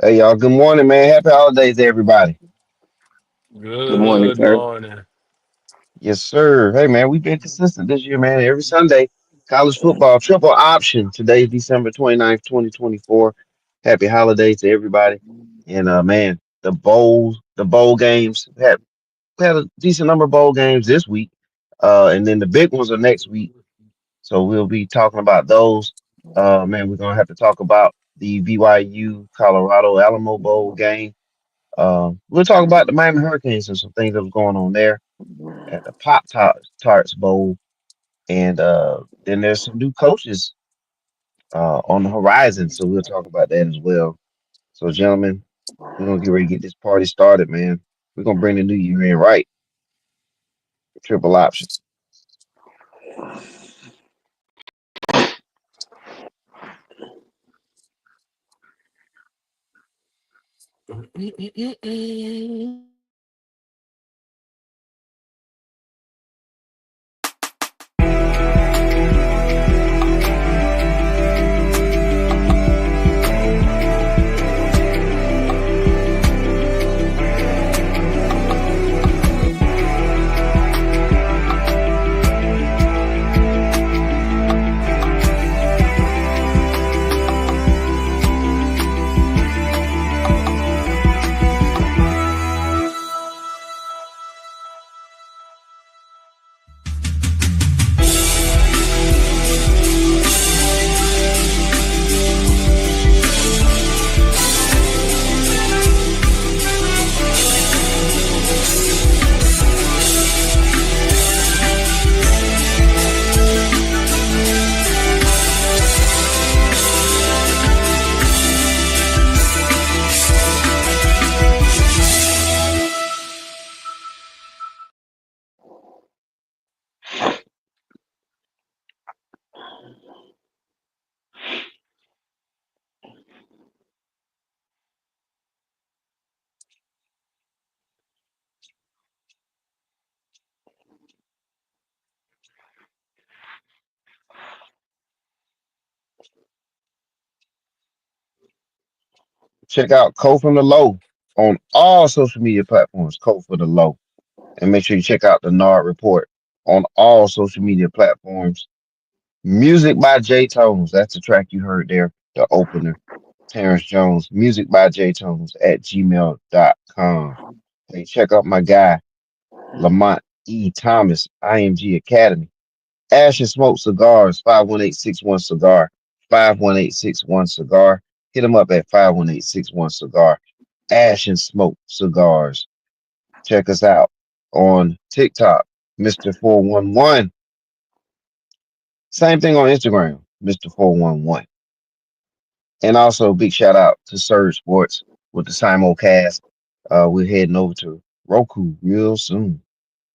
Hey y'all, good morning, man. Happy holidays, to everybody. Good morning, Good sir. morning. Yes, sir. Hey man, we've been consistent this year, man. Every Sunday, college football, triple option. Today, December 29th, 2024. Happy holidays to everybody. And man, the bowl games had a decent number of bowl games this week. And then the big ones are next week. So we'll be talking about those. Man, we're gonna have to talk about the BYU Colorado Alamo Bowl game. We'll talk about the Miami Hurricanes and some things that was going on there at the Pop-Tarts Bowl. And then there's some new coaches on the horizon. So we'll talk about that as well. So, gentlemen, we're going to get ready to get this party started, man. We're going to bring the new year in right. Triple option. Check out Code from the Low on all social media platforms. Code for the Low. And make sure you check out the Nard Report on all social media platforms. Music by J Tones. That's the track you heard there, the opener. Terrence Jones. Music by J Tones at gmail.com. Hey, check out my guy, Lamont E. Thomas, IMG Academy. Ash and Smoke Cigars, 51861 Cigar, 51861 Cigar. Hit him up at 51861 Cigar. Ash and Smoke Cigars. Check us out on TikTok, Mr. 411. Same thing on Instagram, Mr. 411. And also, big shout out to Surge Sports with the simulcast. We're heading over to Roku real soon.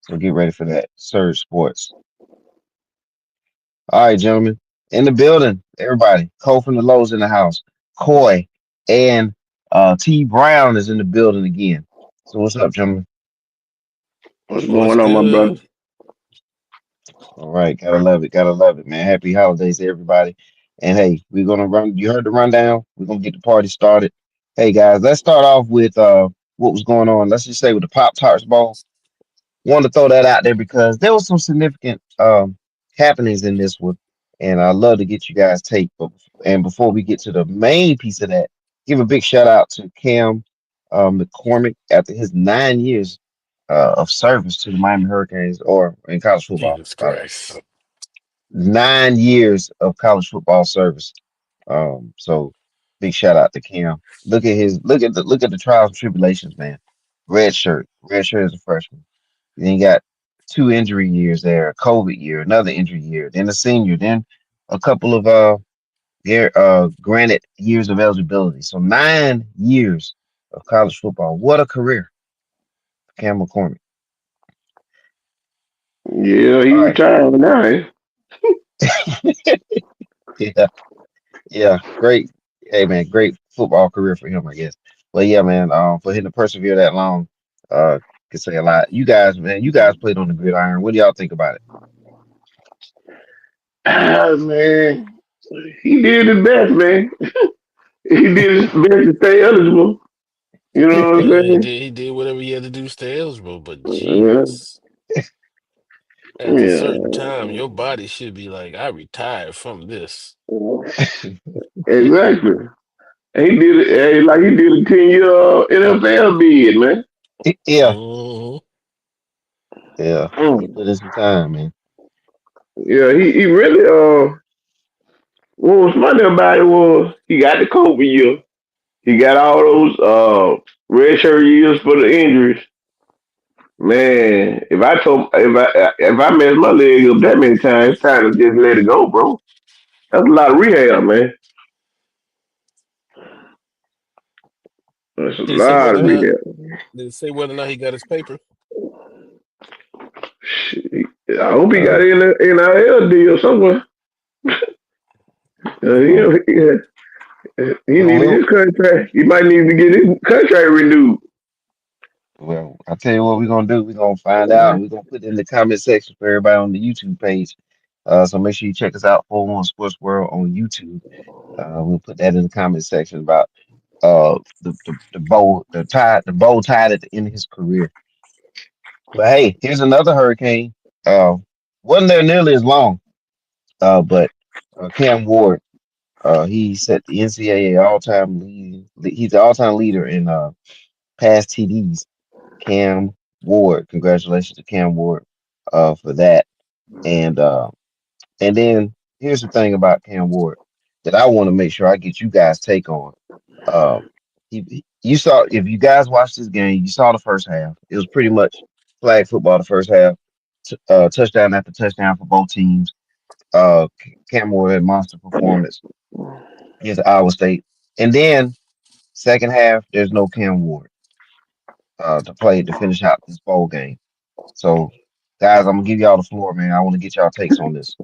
So get ready for that. Surge Sports. All right, gentlemen. In the building, everybody. Cole from the Lows in the house. Coy and T Brown is in the building again. So what's up, gentlemen? What's What's going on, my brother? good? All right, gotta love it, man. Happy holidays to everybody. And hey, we're gonna run. You heard the rundown. We're gonna get the party started. Hey guys, let's start off with what was going on. Let's just say with the Pop-Tarts Bowl. Want to throw that out there because there was some significant happenings in this one, and I love to get you guys take. But and before we get to the main piece of that, give a big shout out to Cam McCormick after his 9 years of service to the Miami Hurricanes or in college football, Jesus by the way. Christ. 9 years of college football service. So big shout out to Cam. Look at the trials and tribulations, man. Red shirt as a freshman. Then you got 2 injury years there, a COVID year, another injury year, then a senior, then a couple of granted years of eligibility. So 9 years of college football. What a career, Cam McCormick. Yeah, he All right. retired now. Eh? Yeah, yeah, great. Hey man, great football career for him, I guess. But yeah, man, for him to persevere that long, could say a lot. You guys, man, you guys played on the gridiron. What do y'all think about it? Ah, man, he did his best, man. he did his best to stay eligible. You know what I'm Yeah, he saying? did. He did whatever he had to do to stay eligible. But Yeah, Jesus, at a certain yeah, time, your body should be like, I retired from this. exactly. He did it like he did a 10-year NFL bid, man. Yeah, Hmm. yeah. He Mm. put in some time, man. Yeah, he really what was funny about it was he got the COVID year. He got all those redshirt years for the injuries. Man, if I messed my leg up that many times, it's time to just let it go, bro. That's a lot of rehab, man. That's a Did it say lot whether of or not? rehab. Did it say whether or not he got his paper? Shit. I hope he got Uh, in an NIL deal somewhere. we gonna He we gonna needed live. his contract. He might need to get his contract renewed. Well, I tell you what we're gonna do. We're gonna find out, and we're gonna put it in the comment section for everybody on the YouTube page. So make sure you check us out for on Sports World on YouTube. We'll put that in the comment section about the bow tied at the end of his career. But hey, here's another hurricane. Uh, wasn't there nearly as long, but Cam Ward, he set the NCAA all-time lead. He's the all-time leader in pass TDs. Cam Ward, congratulations to Cam Ward, for that. And and then here's the thing about Cam Ward that I want to make sure I get you guys take on. Um, you saw if you guys watched this game, you saw the first half. It was pretty much flag football the first half. Touchdown after touchdown for both teams. Cam Ward had monster performance against Iowa State, and then second half there's no Cam Ward to play to finish out this bowl game. So, guys, I'm gonna give y'all the floor, man. I want to get y'all takes on this.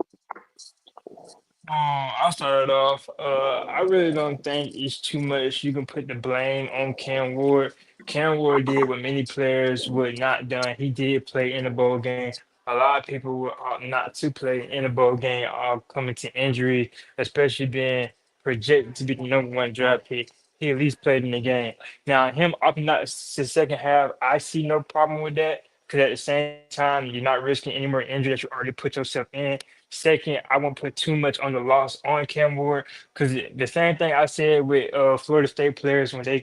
I'll start it off. I really don't think it's too much you can put the blame on Cam Ward. Cam Ward did what many players would not done. He did play in the bowl game. A lot of people were not to play in the bowl game are coming to injury, especially being projected to be the #1 draft pick. He at least played in the game. Now, him opting out the second half, I see no problem with that because at the same time, you're not risking any more injury that you already put yourself in. Second, I won't put too much on the loss on Cam Ward because the same thing I said with Florida State players when they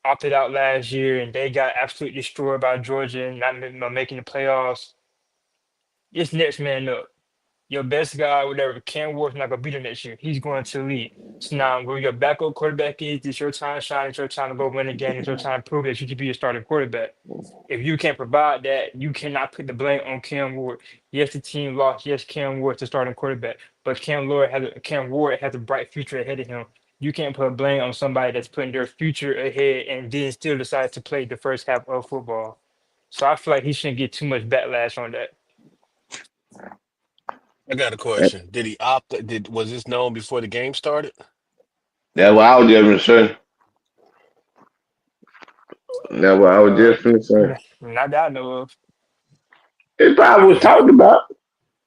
opted out last year and they got absolutely destroyed by Georgia and not making the playoffs. It's next man up. Your best guy, whatever, Cam Ward's not gonna be there next year. He's going to lead. So now where your backup quarterback is, it's your time to shine, it's your time to go win a game, it's your time to prove that you can be a starting quarterback. If you can't provide that, you cannot put the blame on Cam Ward. Yes, the team lost. Yes, Cam Ward's the starting quarterback, but Cam Ward has a bright future ahead of him. You can't put blame on somebody that's putting their future ahead and then still decides to play the first half of football. So I feel like he shouldn't get too much backlash on that. I got a question. Did he opt? Did was this known before the game started? That's what I was just gonna say. That's what I was just gonna say. Not that I know of. It probably was If talked about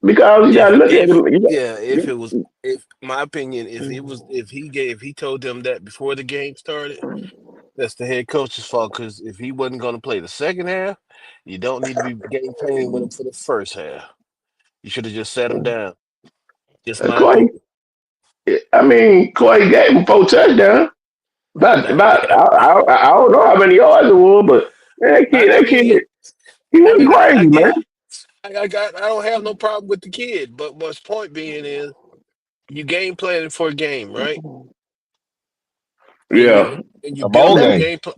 because you gotta look at if him. yeah, if it was, if my opinion, if it was, if he told them that before the game started, that's the head coach's fault. Because if he wasn't going to play the second half, you don't need to be game planning with him for the first half. You should have just sat him down. Just my Clay, opinion. I mean, Clay gave him 4 touchdowns. That, I don't know how many yards it was, but man, I that kid, mean, he I went mean, I crazy, get, man. I don't have no problem with the kid, but what's point being is you game planning for a game, right? And Yeah, you A built bowl your that game. game plan.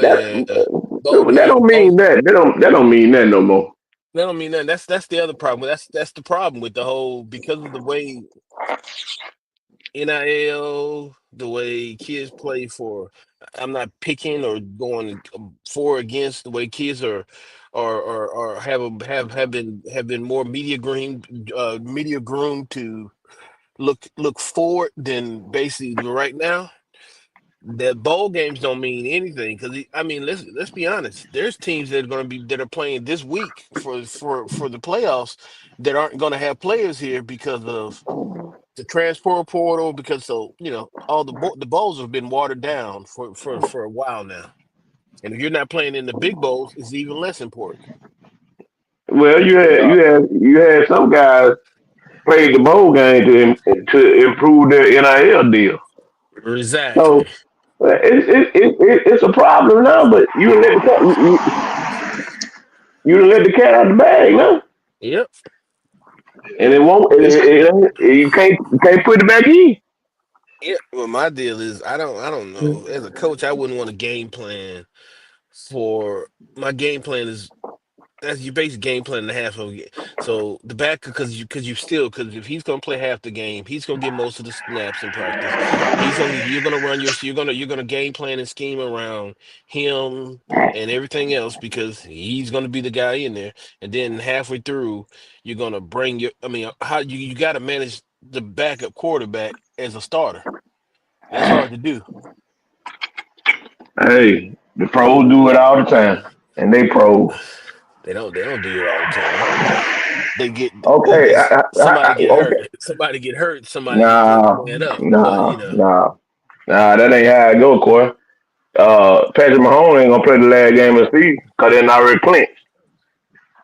that Well, bowl that game, don't bowl. mean that. That don't mean that no more. That don't mean that. That's the other problem. That's the problem with the whole, because of the way NIL, the way kids play for. I'm not picking or going for or against the way kids are have been more media groomed to look forward than basically right now. That bowl games don't mean anything because I mean let's be honest. There's teams that are going to be that are playing this week for the playoffs that aren't going to have players here because of the transport portal, because so all the bowls have been watered down for a while now, and if you're not playing in the big bowls, it's even less important. Well, Yeah. you had some guys play the bowl game to improve their NIL deal. Exactly. So it's a problem now. But you done let the cat out the bag now, Yep. and it won't. It's You can't put it back in. Yeah. Well, my deal is I don't know. As a coach, I wouldn't want a game plan for my game plan is that's your basic game plan and a half of it. So the back, because if he's gonna play half the game, he's gonna get most of the snaps in practice. You're gonna run you're gonna game plan and scheme around him and everything else because he's gonna be the guy in there. And then halfway through, you're gonna bring your I mean how you got to manage the backup quarterback as a starter. That's hard to do. Hey, the pros do it all the time, and they pros. They don't do it all the time. They get they Okay, just somebody get hurt. okay. Somebody needs to Nah, man up. But nah, nah, nah. That ain't how it go, Corey. Patrick Mahomes ain't gonna play the last game of the season because they're not already clinched.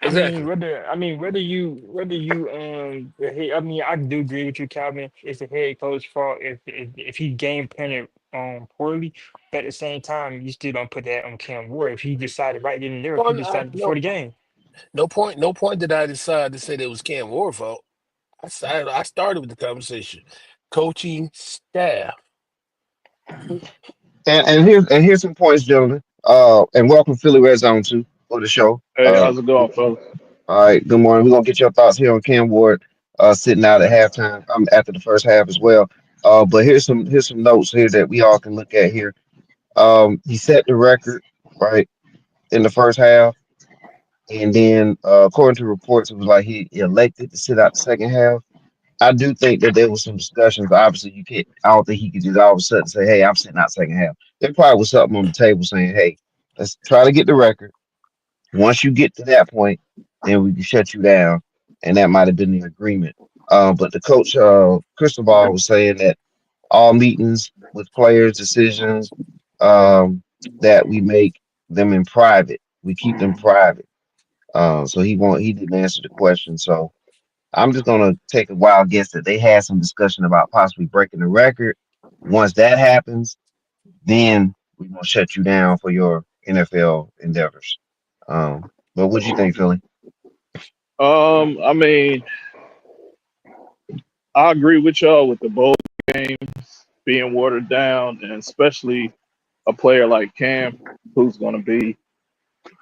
exactly. I mean, I do agree with you, Calvin. It's the head coach fault if he game planned poorly. But at the same time, you still don't put that on Cam Ward if he decided right then and there, if he Well, decided before the game. no point did I decide to say that it was Cam Ward's fault. I started with the conversation. Coaching staff. And here's some points, gentlemen. And welcome Philly Red Zone too for the show. Hey, how's it going, fellas? All right, good morning. We're gonna get your thoughts here on Cam Ward sitting out at halftime. I'm after the first half as well. But here's some notes here that we all can look at here. He set the record right in the first half, and then according to reports, it was like he elected to sit out the second half. I do think that there was some discussions. Obviously, you can't. I don't think he could just all of a sudden say, "Hey, I'm sitting out second half." There probably was something on the table saying, "Hey, let's try to get the record. Once you get to that point, then we can shut you down." And that might have been the agreement. But the coach, Cristobal, was saying that all meetings with players, decisions that we make them in private, we keep them private. So he didn't answer the question. So I'm just gonna take a wild guess that they had some discussion about possibly breaking the record. Once that happens, then we're gonna shut you down for your NFL endeavors. But what do you think, Philly? I mean, I agree with y'all with the bowl games being watered down, and especially a player like Cam, who's going to be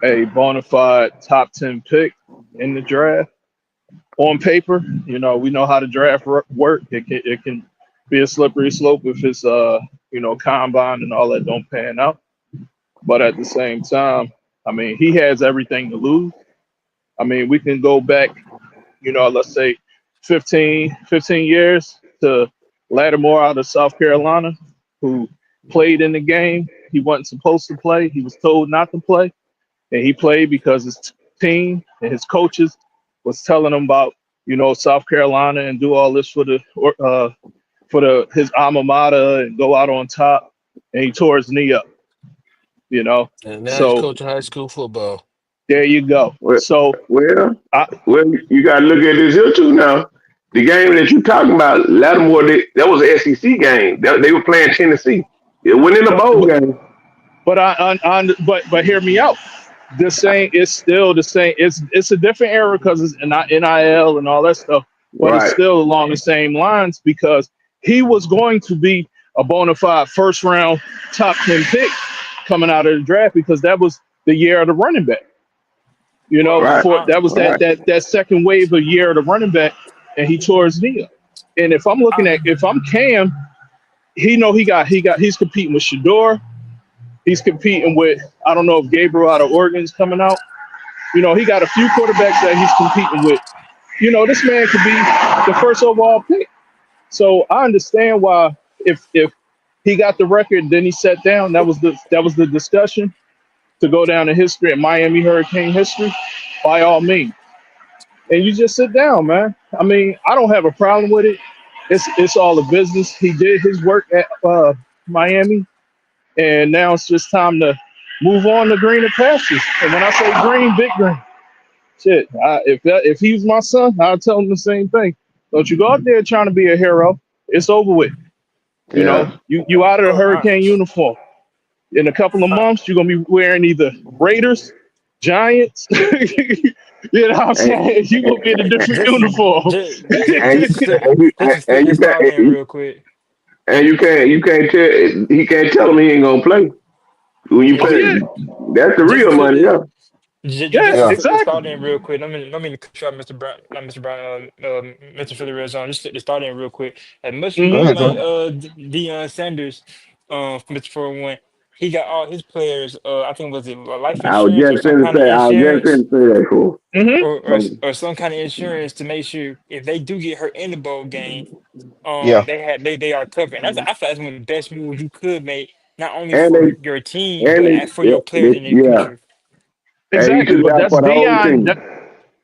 a bona fide top 10 pick in the draft. On paper, we know how the draft work. It can be a slippery slope if it's combine and all that don't pan out. But at the same time, I mean, he has everything to lose. I mean, we can go back, let's say 15 years to Lattimore out of South Carolina, who played in the game. He wasn't supposed to play. He was told not to play. And he played because his team and his coaches was telling him about, South Carolina and do all this for his alma mater and go out on top. And he tore his knee up, you know. And now he's So coaching high school football. there you go. Well, So well, I, you got to look at this here too now. The game that you talking about, Lattimore, that was an SEC game. They were playing Tennessee. It went in the but bowl game. but hear me out. The same it's still the same. It's a different era because it's not NIL and all that stuff, but it's Right, still along the same lines because he was going to be a bona fide first round top 10 pick coming out of the draft because that was the year of the running back. Well, right, For that was right. that second wave of year of the running back, and he tore his knee up. And if I'm Cam, he's competing with Shador. He's competing with I don't know if Gabriel out of Oregon is coming out. He got a few quarterbacks that he's competing with. This man could be the first overall pick. So I understand why if he got the record, then he sat down. That was the discussion to go down in history in Miami Hurricane history. By all means, and you just sit down, man. I mean, I don't have a problem with it. it's all a business. He did his work at Miami, and now it's just time to move on to greener pastures. And when I say green, big green. Shit, if he was my son, I'd tell him the same thing. Don't you go out there trying to be a hero. It's over with. You know, Yeah. you out of the Oh, Hurricane uniform. In a couple of I, months, you're gonna be wearing either Raiders, Giants. You know what I'm And, saying? You're gonna be in a different just, uniform. and, just to split and you this thought in can't real quick. you can't tell he can't tell him he ain't gonna play when you Oh Just, play. yeah, That's the just to real split money, this. yeah. yeah, Just to Yeah, flip this exactly. thought in real quick. Let me cut you off, Mr. Brown, not Mr. Brown, Mr. Philly Red Zone. Just flip this thought in real quick. As much as go you Hmm. ahead, like go Deion Sanders, Mr. 401, he got all his players. I think was it life I was insurance or just some finna kind of say I was just insurance finna say that for. Hmm. or some kind of insurance to make sure if they do get hurt in the bowl game, Yeah, they are covered. And I feel that's one of the best moves you could make, not only And for they your team and but they, for your players in the yeah. future. And you Exactly. took But out that's for the whole Dion. team.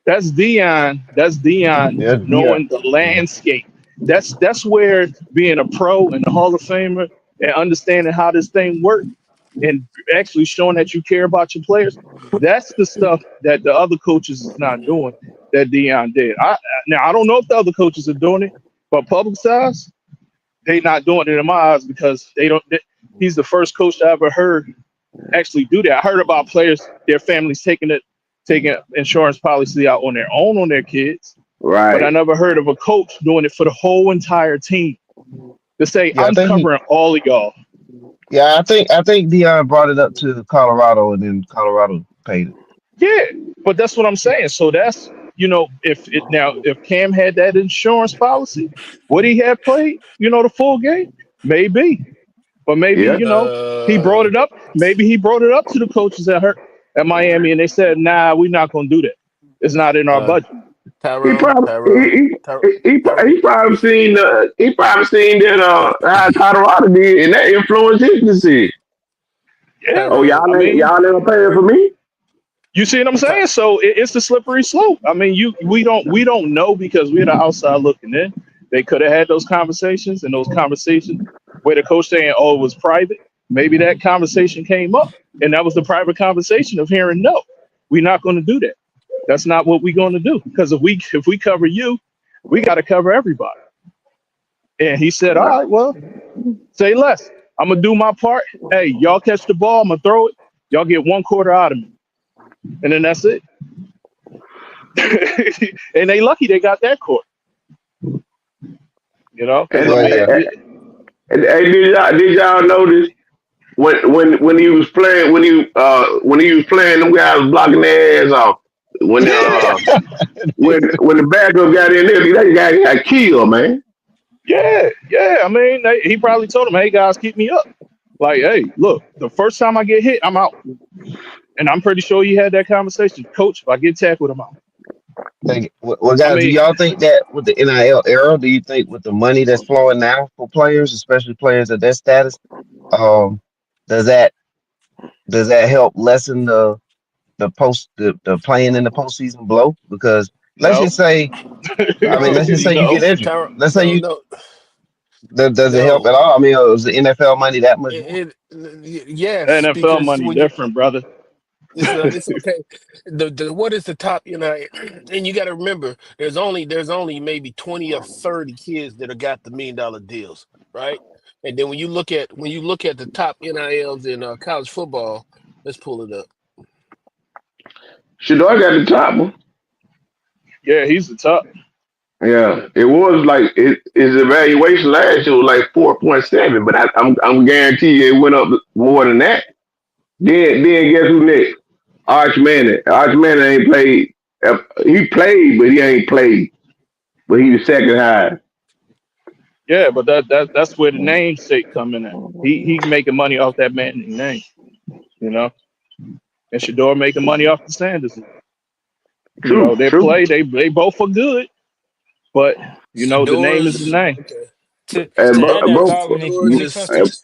That's Dion. That's Dion yeah, yeah, knowing the landscape. That's where being a pro and a Hall of Famer and understanding how this thing works and actually showing that you care about your players. That's the stuff that the other coaches is not doing that Dion did. Now I don't know if the other coaches are doing it, but publicize they not doing it in my eyes because they don't. He's the first coach I ever heard actually do that. I heard about players, their families taking insurance policy out on their own on their kids, but I Right. never heard of a coach doing it for the whole entire team to say yeah. I I'm think he, covering all of y'all. yeah, I think Dion brought it up to Colorado, and then Colorado paid it. Yeah, but that's what I'm saying. So that's if Cam had that insurance policy, would he have played the full game? Maybe, but maybe Yeah. he brought Uh, it up. Maybe he brought it up to the coaches at Miami, and they said, "Nah, we're not going to do that. It's not in our uh, budget." He Tyrone, probably Tyrone, Ty, Ty, he probably seen that how Colorado did and that influenced his decision. Yeah, Oh Tyrone. I mean, y'all ain't paying for me? you see what I'm Ty, saying? So it's the slippery slope. I mean, we don't know because we're the outside looking in. They could have had those conversations, and those conversations where the coach saying, "Oh, it was private." Maybe that conversation came up, and that was the private conversation of hearing, "No, we're not going to do that. That's not what we're going to do because if we cover you, we got to cover everybody." And he said, "All right, well, say less. I'm gonna do my part. Hey, y'all catch the ball. I'm gonna throw it. Y'all get 1/4 out of me, and then that's it." And they lucky they got that court, because And, I Well, mean, yeah, hey, did y'all notice when he was playing when he was playing them guys was blocking their ass off when the backup got in there that guy got killed, man. yeah, yeah. I mean, he probably told him, "Hey guys, keep me up." Like, hey, look, the first time I get hit, I'm out. And I'm pretty sure he had that conversation, Coach. If I get tackled, I'm out. well, I guys, do mean, y'all think that with the NIL era, do you think with the money that's flowing now for players, especially players at that status, um, does that does that help lessen the playing in the postseason blow? Because let's no, just say, I mean, let's just say you no. get injured. Tyrone. Let's say No, you no, does it help no. at all? I mean, is the NFL money that much more? Yes, NFL because money when you different, brother. it's okay. The what is the top? And you got to remember, there's only maybe 20 or 30 kids that have got the $1 million deals, right? And then when you look at the top NILs in college football, let's pull it up. Shador got the top one. Yeah, he's the top. Yeah, it was like his evaluation last year was like 4.7, but I'm guarantee you it went up more than that. Then guess who next? Arch Manning. Arch Manning ain't played. He played, but he ain't played. But he was second high. Yeah, but that's where the namesake come in at. He making money off that man name, you know. And Shador making money off the Sanders. True, They true. play. They both are good, but the name is the Shador's name. okay. to And to add that both thought Shador's is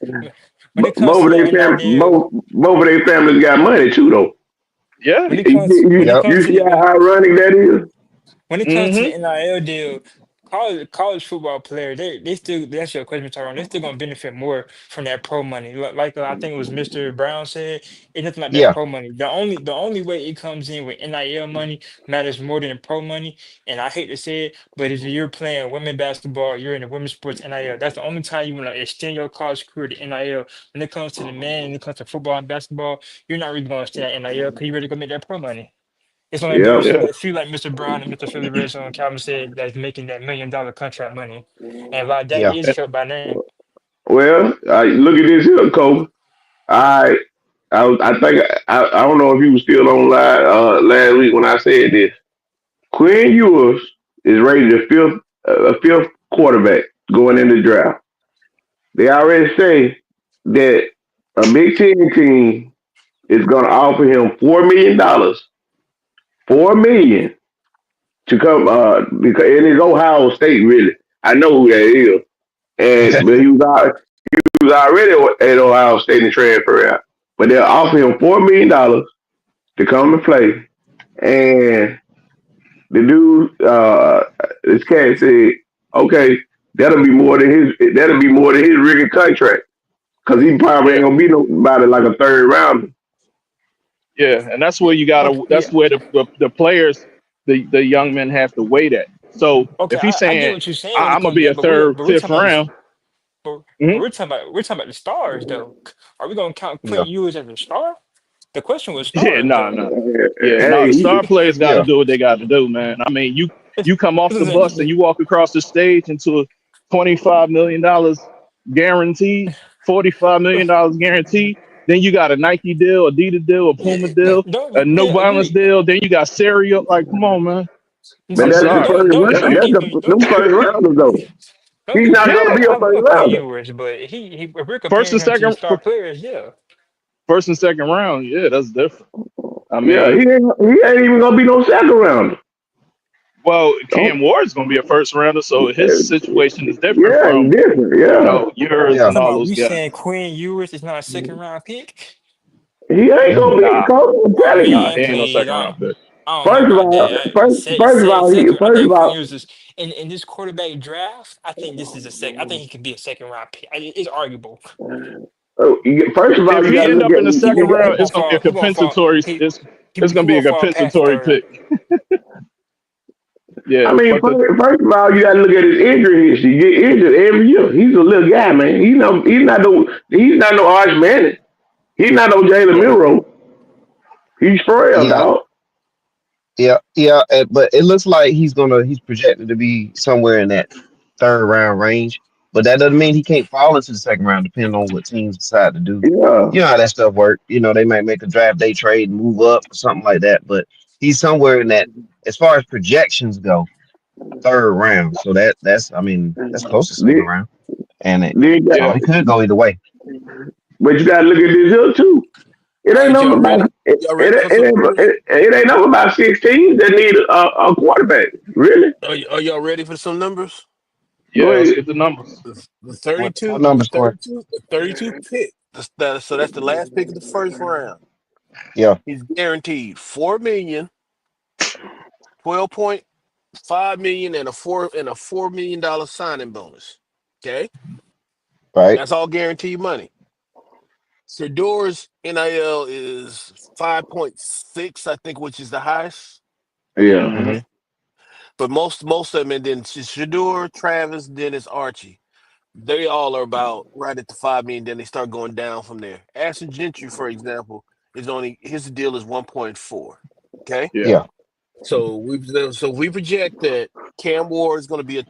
when it comes both to of the their NIL both of their families got money too, though. Yeah. when it comes Yep. You see how to ironic that is? when it comes to Mm-hmm. the NIL deal, college football players, they still, that's your question, Tyrone. They're still gonna benefit more from that pro money. Like I think it was Mr. Brown said, it's nothing like that Yeah, pro money. The only way it comes in with NIL money matters more than the pro money. And I hate to say it, but if you're playing women basketball, you're in the women's sports NIL. That's the only time you want to extend your college career to NIL. When it comes to the men, when it comes to football and basketball, you're not really gonna extend that NIL because you're ready to go make that pro money. It's only Yeah. those Yeah. that feel like Mr. Brown and Mr. Philly Rich on Calvin said that's making that $1 million contract money. And a lot of that yeah. is kept by name. Well, look at this here, Kobe. I I think I don't know if you were still on live last week when I said this. Quinn Ewers is rated a fifth quarterback going in the draft. They already say that a Big Ten team is going to offer him $4 million, 4 million to come because and it's Ohio State really. I know who that is, and but he was already at Ohio State and transfer out. But they'll offer him $4 million to come and play, and the dude, this cat said, okay, that'll be more than his rookie contract because he probably Yeah. ain't gonna be nobody like a third rounder. Yeah. And that's where you Okay, gotta. That's yeah. where the players, the young men have to wait at. So Okay, if he's I get saying what you're saying when it I'm gonna comes be to a that, but we're third, but we're fifth talking about this, round. but Mhm. we're talking about the stars though. Are we gonna count Yeah, Quentin Ewers as a star? The question was Yeah. stars No. though. No. Yeah. No. Hey, The star players got to yeah, do what they got to do, man. I mean, It's, you come off the listen, bus and you walk across the stage into a $25 million guaranteed, $45 million guaranteed. Then you got a Nike deal, Adidas deal, a Puma deal, a no yeah, violence agree. deal. Then you got cereal. Like, come on, man. but I'm that's the sorry. first round. Don't That's get me them first rounders though. don't He's get me not wrong. gonna Yeah, be a I first love Quentin rounder. Ewers, but he if we're first comparing and him to the second, star players, yeah. first and second round. Yeah, that's different. I Yeah, mean, he ain't even gonna be no second rounder. well, Don't, Cam Ward's gonna be a first rounder, so his situation is different yeah, from it's different. Yeah, yours yeah. and Talking all about those we guys. saying Quinn Ewers is not a second round pick. he ain't gonna be. Nah, Coach, I'm I telling nah, you. he mean, ain't no please, second round pick. I don't know First of about all, that. first of all, Second, I first think of Quinn all, Ewers is in this quarterback draft. I think this is a sec. I think he could be a second round pick. It's arguable. first of all, If you he gotta end look up at. in the He second won't. He round, it's won't gonna be a fall. He won't fall. compensatory. He It's he gonna be a won't fall past compensatory third. pick. I Yeah, mean, but the first of all, you gotta look at his injury history. He get injured every year. He's a little guy, man. He's not no Arch Manning. He's not no Jalen yeah, Milrow. He's frail, Yeah, dog. yeah. But it looks like he's projected to be somewhere in that third round range. But that doesn't mean he can't fall into the second round, depending on what teams decide to do. Yeah. You know how that stuff works. You know, they might make a draft day trade and move up or something like that. But he's somewhere in that, as far as projections go, third round. So that's I mean, that's close to second Then, round. And then you got, so yeah. it could go either way. but you gotta look at this here too. It All ain't right, nothing y'all about ready? it. Y'all It, ready for it, some ain't, numbers? it ain't nothing about 16 that need a quarterback. Really? Are y'all ready for some numbers? Go Yeah, let's ahead. get the numbers. The What 32, the numbers, Corey? 32, the 32 pick. So that's the last pick of the first round. Yeah, He's guaranteed 4 million, 12.5 million, and a $4 million signing bonus. Okay, right. that's all guaranteed money. Sador's NIL is 5.6, I think, which is the highest. Yeah. Hmm. Okay, but most of them, and then Shador, Travis, Dennis, Archie. They all are about right at the 5 million. Then they start going down from there. Ashton Gentry, for example, is only his deal is 1.4. Okay, Yeah, Yeah, we project that Cam Ward is going to be a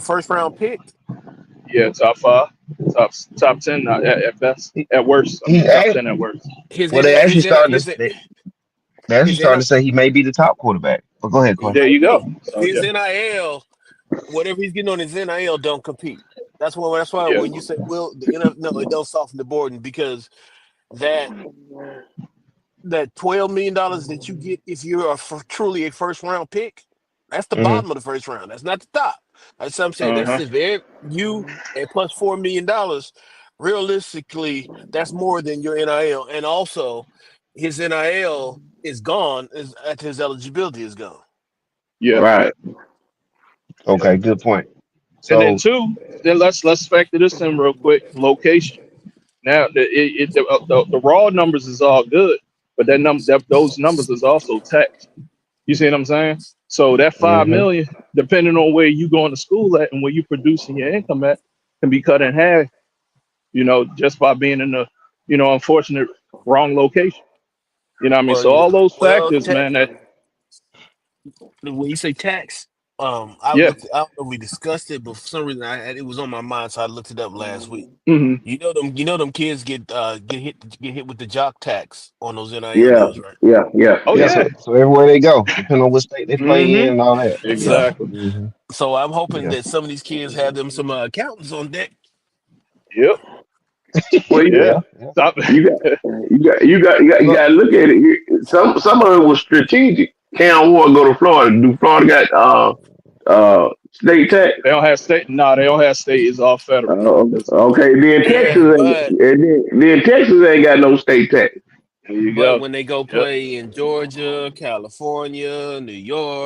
first round pick. yeah. Top five, top 10 at best, he, at worst. I he's mean, top act- 10 at worst. His well. in his in his They're actually his in starting to say he may be the top quarterback. But go ahead, he Corey. There might you go. be So his yeah, NIL. Whatever he's getting on his NIL don't compete. That's why yeah, when you say will the NIL, no, it don't soften the board because that that $12 million that you get if you're truly a first round pick, that's the Hmm. bottom of the first round. That's not the top. That's what I'm saying. uh That's huh, just very you and plus $4 million. Realistically, that's more than your NIL. And also his NIL is gone, is at his eligibility is gone. yeah. Right. Okay, good point. And then So, two, then let's factor this in real quick. Location. Now the raw numbers is all good, but those numbers is also taxed. You see what I'm saying? So that five hmm million, depending on where you going to school at and where you producing your income at, can be cut in half. Just by being in the unfortunate wrong location. You know what I mean? Well, So yeah. all those Well, factors, man. when you say tax, I Yeah. looked. I don't know if we discussed it, but for some reason, it was on my mind, so I looked it up last week. Hmm. You know them kids get hit with the jock tax on those NIL Yeah, deals, right? yeah, yeah, Oh yeah, yeah. yeah. so everywhere they go, depending on what state they play in Hmm. and all that. Yeah. So, Exactly. hmm so I'm hoping Yeah. that some of these kids have them some accountants on deck. Yep. Well, Yeah. Yeah. Yeah. Stop. you got to look at it. Some of it was strategic. Cam Ward go to Florida. Do Florida got state tax? They don't have state. No, they don't have state. It's all federal. That's, Okay, then Yeah, but Texas ain't got no state tax. there you but go. when they go Yep. play in Georgia, California, New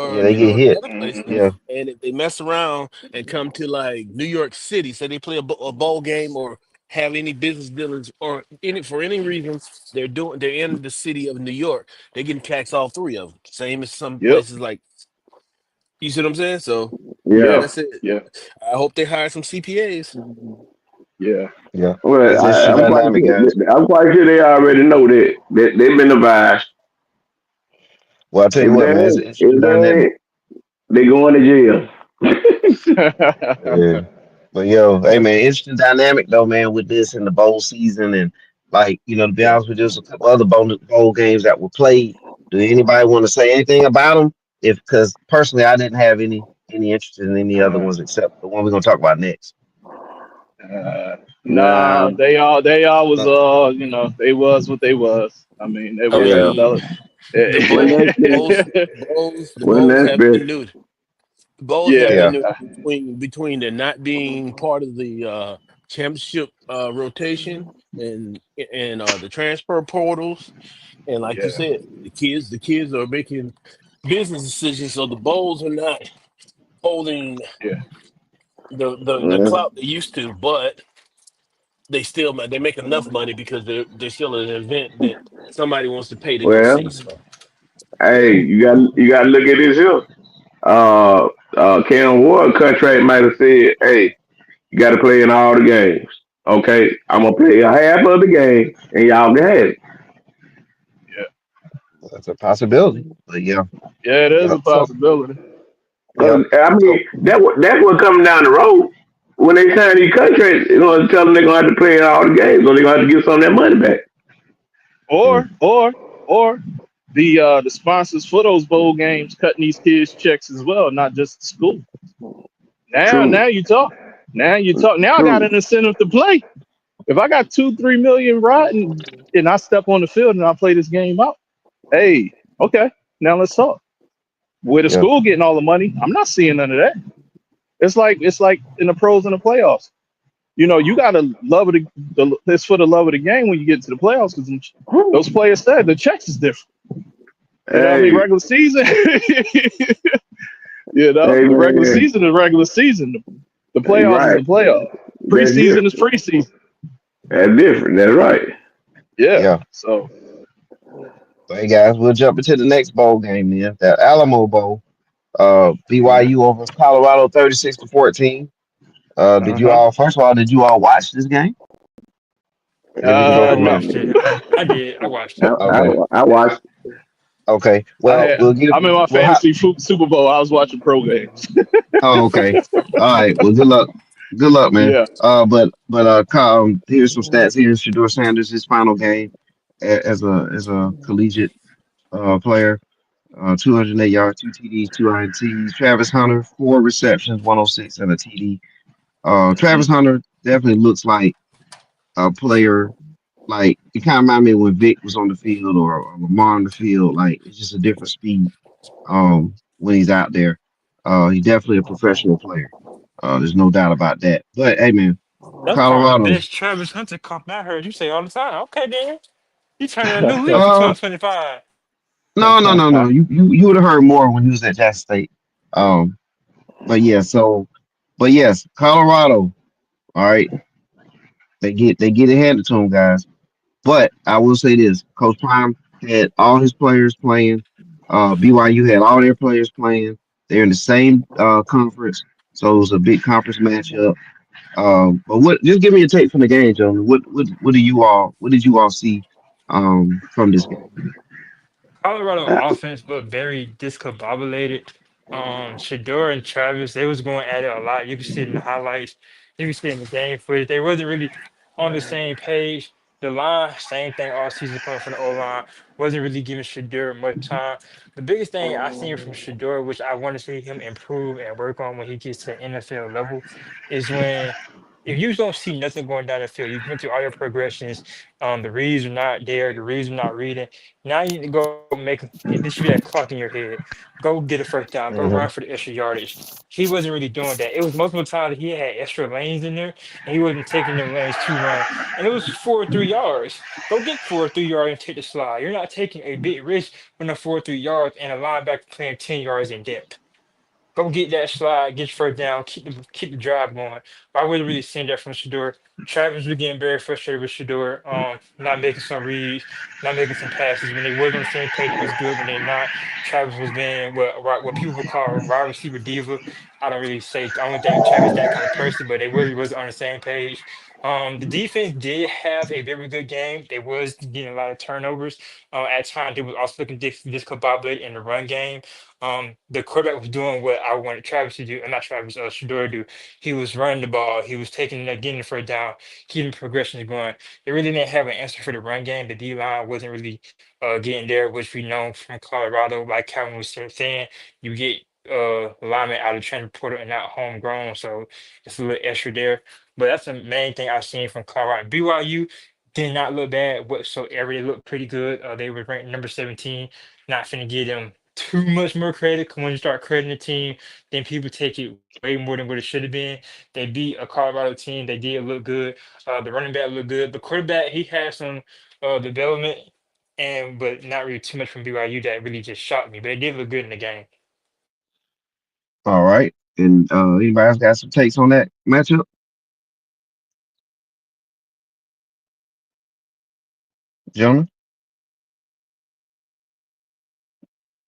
Yeah, York, they and get all these hit. other places, Hmm. Yeah. and if they mess around and come to like New York City, say they play a bowl game or have any business dealings or for any reason they're in the city of New York, they getting taxed all three of them. Same as some Yep. places like you see what I'm saying. So Yeah. Yeah. that's it. Yeah. I hope they hire some CPAs. Yeah. Yeah. Well, It's just I'm quite dynamic, sure. guys. I'm quite sure they already know that they've been advised. Well, I'll tell you If what, man, it's they an interesting if dynamic. they they going to jail. Yeah. But yo, hey man, interesting dynamic though, man, with this in the bowl season and like, to be Yeah. honest with you, there's a couple other bowl games that were played. Do anybody want to say anything about them? If because personally, I didn't have any interest in any other Uh, ones except the one we're gonna talk about next. Nah. nah, they all was Uh, they was what they was. I mean, they I wasn't Yeah. mean, developed. the When bowl, that the shit, bowls, the when bowls that have bitch, been new. Bowls have Yeah. been Yeah, new between the not being part of the championship rotation and the transfer portals, and like you Yeah. said, the kids are making business decisions, so the bowls are not holding Yeah. the uh, clout they used to, but they make enough money because they're still an event that somebody wants to pay to go see. well, So hey, you got to look at this here. Cam Ward contract might have said, "Hey, you got to play in all the games. Okay, I'm gonna play a half of the game, and y'all can have it." Yeah. that's a possibility. But yeah, Yeah. It is yeah. a possibility. Yeah. I mean, So that's what coming down the road. When they sign these contracts, they're gonna tell them they're gonna have to play in all the games, or they're gonna have to get some of that money back. Or mm, the sponsors for those bowl games cutting these kids checks as well, not just the school. Now, True, now you talk. Now you talk. Now I got true. an incentive to play. If I got 2, 3 million riding and I step on the field and I play this game out, hey, okay, now let's talk. Where the yeah. school getting all the money, I'm not seeing none of that. It's like in the pros and the playoffs. You gotta love it. It's for the love of the game when you get to the playoffs because those players said the checks is different. You know what I mean? Hey, Regular season, hey the regular man, season is regular season. The you're playoffs is right. the playoff. That's Preseason is different. preseason. That's different. That's right. Yeah. Yeah. So So hey guys, we'll jump into the next bowl game then. That Alamo Bowl. BYU over Colorado 36-14. Did you uh-huh. all first of all, did you all watch this game? And then we can go Yeah, I from No. there. watched it. I did. I watched I, it. I, Okay. I watched. Okay. I Well, had we'll get I'm in my well how, fantasy Super Bowl. I was watching pro games. oh, okay. All right. Well, good luck. Good luck, man. Yeah. Here's some stats. Here's Shador Sanders, his final game as a collegiate player. 208 yards, two TDs, two INTs. Travis Hunter, four receptions, 106, and a TD. Travis Hunter definitely looks like a player. Like it kind of reminded me when Vic was on the field or Lamar on the field. Like it's just a different speed. When he's out there, he's definitely a professional player. There's no doubt about that. But hey, man, That's probably the Colorado. best Travis Hunter comp I heard you say all the time. Okay, then. You turning a new leaf in Uh, 2025. no, no, no, no. You would have heard more when he was at Jackson State. Um, but yeah, so but yes, Colorado. All right, they get it handed to them, guys. But I will say this: Coach Prime had all his players playing. BYU had all their players playing. They're in the same conference, so it was a big conference matchup. But what? Just give me a take from the game, gentlemen. What do you all? What did you all see from this game? Colorado offense looked very discombobulated. Shador and Travis, they was going at it a lot. You can see it in the highlights. You can see it in the game footage. They wasn't really on the same page. The line, same thing all season coming from the O line. Wasn't really giving Shador much time. The biggest thing I seen from Shador, which I want to see him improve and work on when he gets to the NFL level, is when if you don't see nothing going down the field, you went through all your progressions, the reads are not there, the reads are not reading. Now you need to go make this should be that clock in your head. Go get a first down. Go run for Hmm. the extra yardage. He wasn't really doing that. It was multiple times that he had extra lanes in there, and he wasn't taking them lanes to run. And it was 4 or 3 yards. Go get 4 or 3 yards and take the slide. You're not taking a big risk when the 4 or 3 yards and a linebacker playing 10 yards in depth. Go get that slide, get your first down, keep the drive going. But I wasn't really seeing that from Shador. Travis was getting very frustrated with Shador, not making some reads, not making some passes. When they was on the same page, it was good. When they not, Travis was being what people would call wide receiver diva. I don't think Travis that kind of person, but they really was on the same page. The defense did have a very good game. They was getting a lot of turnovers. At times, they was also looking discombobulated in the run game. The quarterback was doing what I wanted Travis to do, and not Travis, Shador to do. He was running the ball. He was getting the first down, keeping progressions going. They really didn't have an answer for the run game. The D line wasn't really getting there, which we know from Colorado. Like Calvin was saying, you get linemen out of transfer portal and not homegrown, so it's a little extra there. But that's the main thing I've seen from Colorado. BYU did not look bad whatsoever. They looked pretty good. They were ranked number 17. Not finna give them too much more credit. 'Cause when you start crediting the team, then people take it way more than what it should have been. They beat a Colorado team. They did look good. The running back looked good. The quarterback, he had some development, and but not really too much from BYU that really just shocked me. But it did look good in the game. All right, and anybody else got some takes on that matchup, gentlemen?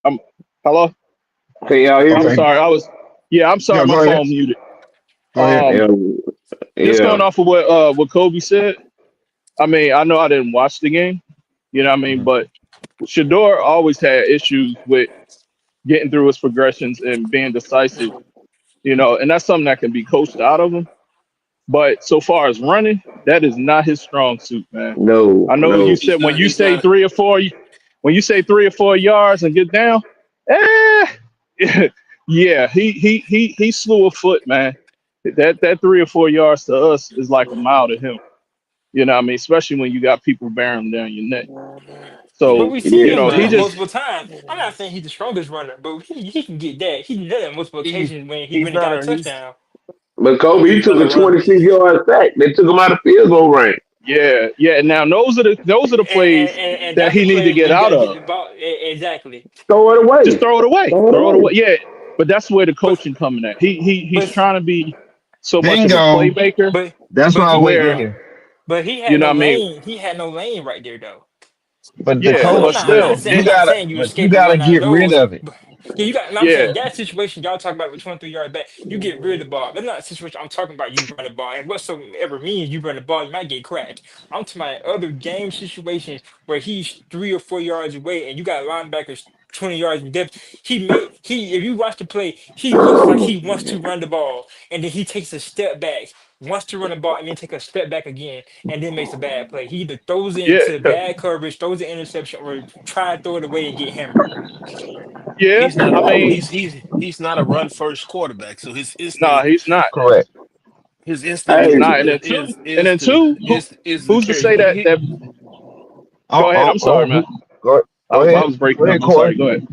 I'm hello. Can y'all hear I'm me? Okay, sorry. I'm sorry. yeah, My go ahead, phone muted. go ahead. Um, Yeah, just going yeah. off of what Kobe said. I mean, I know I didn't watch the game. You know what I mean? Mhm. But Shador always had issues with getting through his progressions and being decisive. You know, and that's something that can be coached out of him. But so far as running, that is not his strong suit, man. No, I know you no. said when you He's say not. 3 or 4, when you say 3 or 4 yards and get down, eh, yeah, he slew a foot, man. That 3 or 4 yards to us is like a mile to him. You know what I mean? Especially when you got people bearing down your neck. Yeah, But So, we Yeah, seen you him know, do he it nah. just multiple times. I'm not saying he's the strongest runner, but he can get that. He did that on multiple He occasions when he he's went and not got a a touchdown. but Kobe, he he's took not a a run. 26-yard sack. They took him out of field goal range. yeah. Now those are the plays And that that's he the need to play get you got out to get of. the ball. Exactly. Throw it Just away. throw it away. Throw it Throw it away. away. Yeah. But that's where the But coaching coming at. He's but trying to be so much of a Bingo. playmaker but That's what but I was he waiting to where, hear. but he you had know no what I mean? lane. He had no lane right there though. But the Yeah, coach, but but still, you You but you escape and gotta run out of get rid those. of it. But yeah, you got. No, I'm yeah, saying that situation y'all talking about with 23 yards back. You get rid of the ball. That's not a situation I'm talking about. You run the ball, and whatsoever means you run the ball, you might get cracked. I'm talking about other game situations where he's 3 or 4 yards away, and you got linebackers 20 yards in depth. He. If you watch the play, he looks like he wants to run the ball, and then he takes a step back. Wants to run the ball and then take a step back again and then makes a bad play. He either throws it yeah, into bad coverage, throws an interception, or try to throw it away and get hammered. yeah. He's not I a mean, he's not a run first quarterback. So nah, he's not. Correct. his instinct He's Hey, not. And then two, is to who's to carry. say that? Go ahead. I'm sorry, man. Go I ahead. was Go breaking up. ahead, I'm Corey. sorry. Go ahead.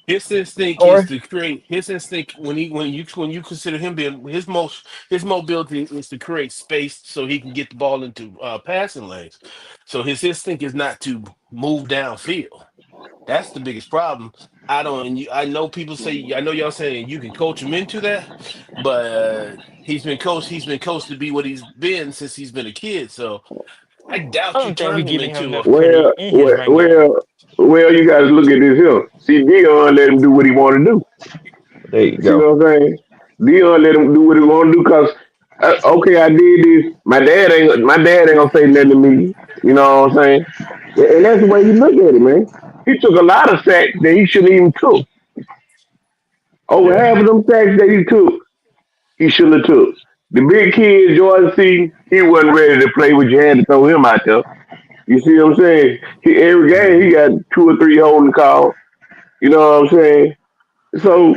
His instinct is Corey. to create. His instinct when you consider him being his mobility is to create space so he can get the ball into passing lanes. So his instinct is not to move downfield. That's the biggest problem. I don't. I know people say. I know y'all saying you can coach him into that, but he's been coached. He's been coached to be what he's been since he's been a kid. So I I doubt you don't think we're turn him giving him into a. enough credit Well, in his well, run game. well, well, you got to look at this here. See, Dion let him do what he want to do. There you See go. what I'm saying? Dion let him do what he want to do because, okay, I did this. My dad ain't gonna say nothing to me. You know what I'm saying? And that's the way you look at it, man. He took a lot of sacks that he shouldn't even took. Over Yeah. half of them sacks that he took, he shouldn't have took. The big kid, Jordan C, he wasn't ready to play with you had to throw him out there. You see what I'm saying? Every game he Mhm. got two or three holding calls. You know what I'm saying? So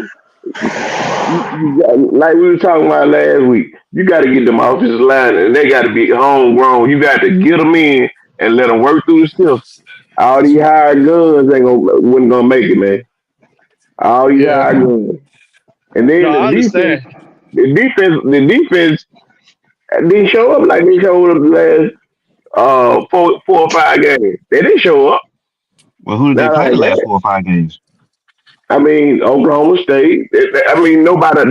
like we were talking about last week, you got to get them offensive line, and they got to be homegrown. You got to get them in and let them work through the system. All these hired guns ain't gonna wasn't gonna make it, man. All these Yeah. hired guns, and No, then I understand. the defense didn't show up like they showed up the last four or five games. They didn't show up. Well, who did they Not play like the last that. 4 or 5 games? I mean, Oklahoma State. I mean, nobody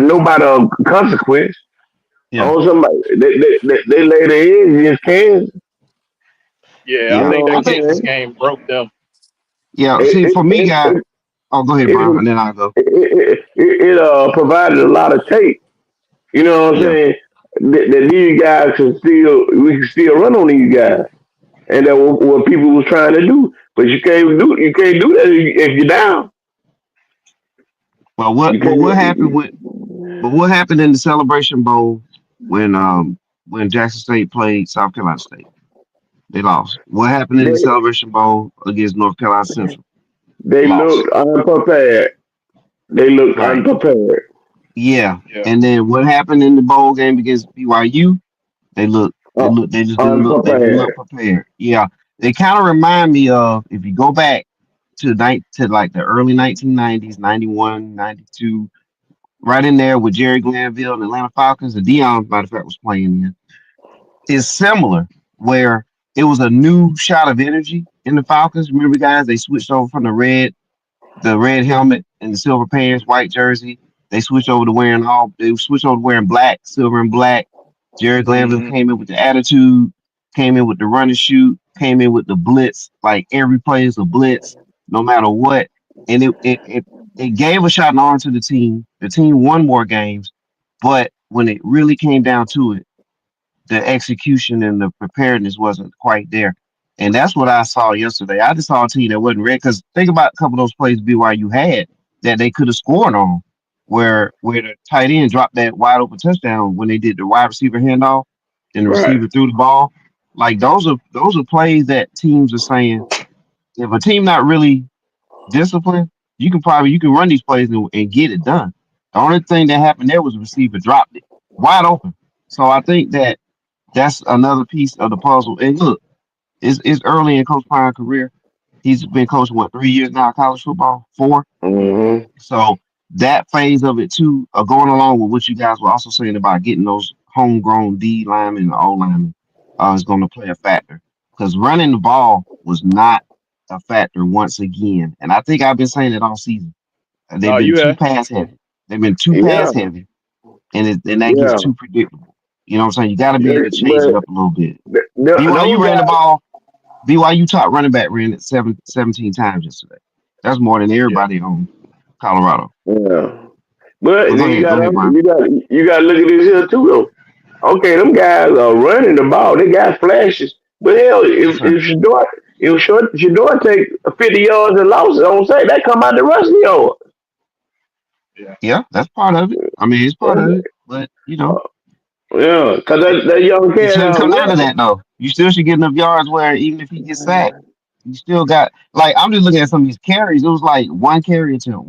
of consequence. Yeah, On somebody, they lay their eggs against Kansas. Yeah, I You yeah. know think what I that I'm think, Kansas saying? game broke them. yeah. It See, it for me, it guy. it, Oh, go ahead, bro, it, and then I'll go. provided a lot of tape. You know what I'm Yeah. saying? That these guys we can still run on these guys, and that what people was trying to do. But you can't do that if you're down. Well, You what can't. happened with? But what happened in the Celebration Bowl when Jackson State played South Carolina State? They lost. What happened in the They Celebration Bowl against North Carolina Central? they Lost. looked unprepared. They looked Right. unprepared. Yeah. Yeah. And then what happened in the bowl game against BYU? Uh, They just didn't look, they didn't look Unprepared. prepared. Yeah. They kind of remind me of, if you go back to like the early 1990s, 91, 92, right in there with Jerry Glanville and Atlanta Falcons, and Dion, matter of fact, was playing in, is similar, where it was a new shot of energy in the Falcons. Remember, guys, they switched over from the red helmet and the silver pants, white jersey. They switched over to wearing black, silver and black. Jerry Glanville Hmm. came in with the attitude, came in with the run and shoot, came in with the blitz. Like every play is a blitz, no matter what. And it gave a shot in arm to the team. The team won more games, but when it really came down to it, the execution and the preparedness wasn't quite there. And that's what I saw yesterday. I just saw a team that wasn't ready. Because think about a couple of those plays BYU had that they could have scored on, where the tight end dropped that wide open touchdown when they did the wide receiver handoff and the Right. receiver threw the ball. Like those are plays that teams are saying, if a team not really disciplined, you can run these plays and get it done. The only thing that happened there was the receiver dropped it wide open. So I think that's another piece of the puzzle. And look, it's early in Coach Pine's career. He's been coaching what, 3 years now, college football, 4. Hmm. So that phase of it too, going along with what you guys were also saying about getting those homegrown D linemen and O linemen, is going to play a factor. Because running the ball was not a factor once again, and I think I've been saying it all season. They've No, been you too have. pass heavy. They've been too Yeah. pass heavy, and that gets Yeah. too predictable. You know what I'm saying? You got to be Yeah. able to change it But up a little bit. BYU those ran the guys. ball. BYU top running back ran it 17 times yesterday. That's more than Yeah. everybody on Colorado. Yeah. But But then go ahead, Brian. you got to look at this here too though. Okay, them guys are running the ball. They got flashes. But hell, Yes, sir. Shador take 50 yards and losses on say that come out the rushing yard. Yeah. Yeah, that's part of it. I mean, it's part of it. But Yeah, because it, that young it cat shouldn't come down to well, that though. You still should get enough yards where even if he gets sacked, you still got, like, I'm just looking at some of these carries. It was like one carry attempt,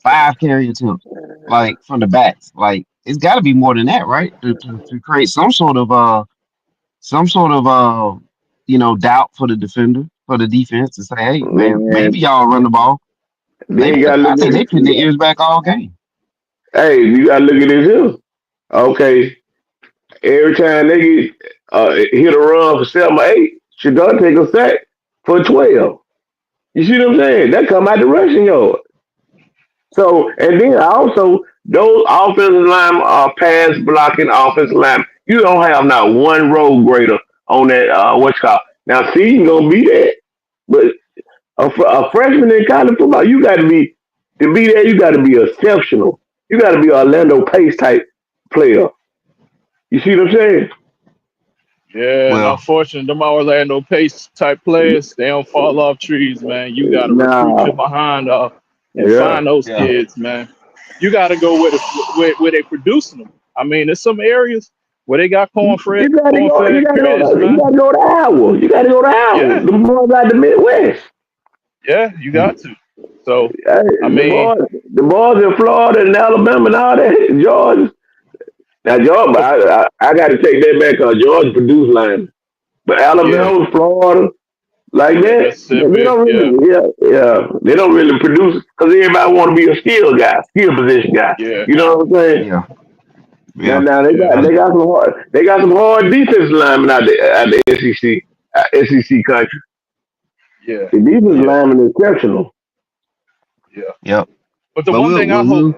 5 carry attempts, like from the backs. Like it's got to be more than that, right? To create some sort of doubt for the defender, for the defense to say, hey man, maybe man, y'all run the ball. then you got to I look think they at pinned their ears back all game. hey, you got to look at this here. Okay, every time they get hit a run for 7 or 8, Shador take a sack for 12. You see what I'm saying? That come out the rushing yard. So, and then also those offensive line pass blocking offensive line. You don't have not one road grader on that. What's called now. See, you gonna be there, but a freshman in college football, you got to be to be there. You got to be exceptional. You got to be Orlando Pace type player. You see what I'm saying? Yeah, and Well, unfortunately, them Orlando Pace type players, they don't fall off trees, man. You got to recruit your Nah, behind off and yeah. find those yeah, kids, man. You got to go where they producing them. I mean, there's some areas where they got You gotta go. You corn-fed gotta go. kids, You man. gotta go to Iowa. You gotta go to Iowa. Yeah, The boys out the Midwest. yeah, you got to. So, Hey, I mean, the boys in Florida and Alabama and all that. Georgia. Now Georgia, of I got to take that back because Georgia produced linemen, but yeah, Alabama, Florida, like yeah, that, they Mississippi, don't yeah, really, yeah, they don't really produce because everybody want to be a skill guy, skill position guy. yeah, You know what I'm saying? yeah, Now, yeah. yeah, they got some hard defense linemen out the SEC, SEC country. yeah, The defense yeah, linemen is exceptional. yeah. Yep. But the But one thing I hope,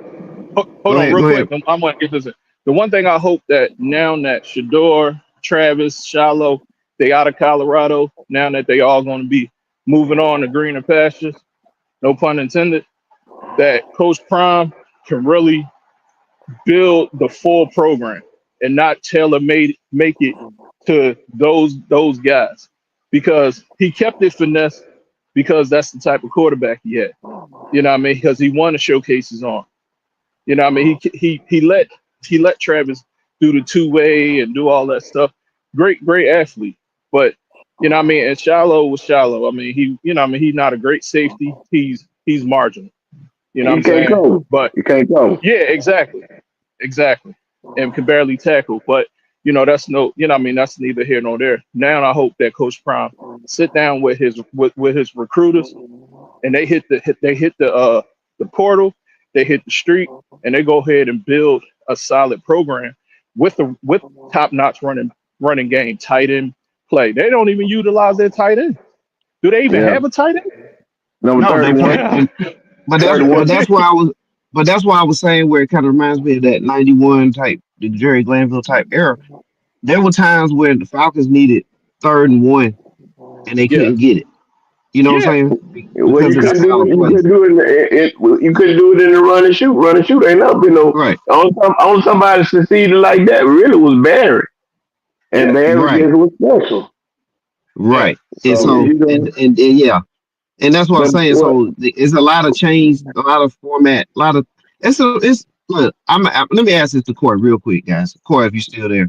we'll hold go on ahead, real go ahead. quick, I'm going to get this in. The one thing I hope that now that Shador, Travis, Shiloh, they out of Colorado, now that they all going to be moving on to greener pastures, no pun intended, that Coach Prime can really build the full program and not tailor made make it to those guys because he kept it finesse because that's the type of quarterback he had. You know what I mean? Because he won the showcases on. You know what I mean? He let Travis do the two-way and do all that stuff. Great athlete. But you know what I mean? And Shallow was shallow. I mean, he's not a great safety. He's marginal. You know what You I'm can't saying? go. But You can't go. yeah, exactly, and can barely tackle. But that's no, I mean, that's neither here nor there. Now I hope that Coach Prime sit down with his recruiters and they hit the portal, they hit the street, and they go ahead and build a solid program with top notch running game, tight end play. They don't even utilize their tight end. Do they even Yeah. have a tight Number No, they play, 31. end? but that's but 31. that's why I was but that's why I was saying where it kind of reminds me of that '91 type, the Jerry Glanville type era. There were times where the Falcons needed 3rd and 1 and they Yeah, couldn't get it. You know what yeah, I'm saying? Well, Because you of the couldn't style do it. of You play. couldn't do it. You couldn't do it in the run and shoot. Run and shoot ain't never been no. Right, On somebody succeeded like that really was Barry, and yeah, Barry right, just was special. yeah. right. And So so You know, and yeah. And that's what I'm but saying. what? So it's a lot of change, a lot of format, a lot of it's look. Let me ask this to Corey real quick, guys. Corey, if you're still there,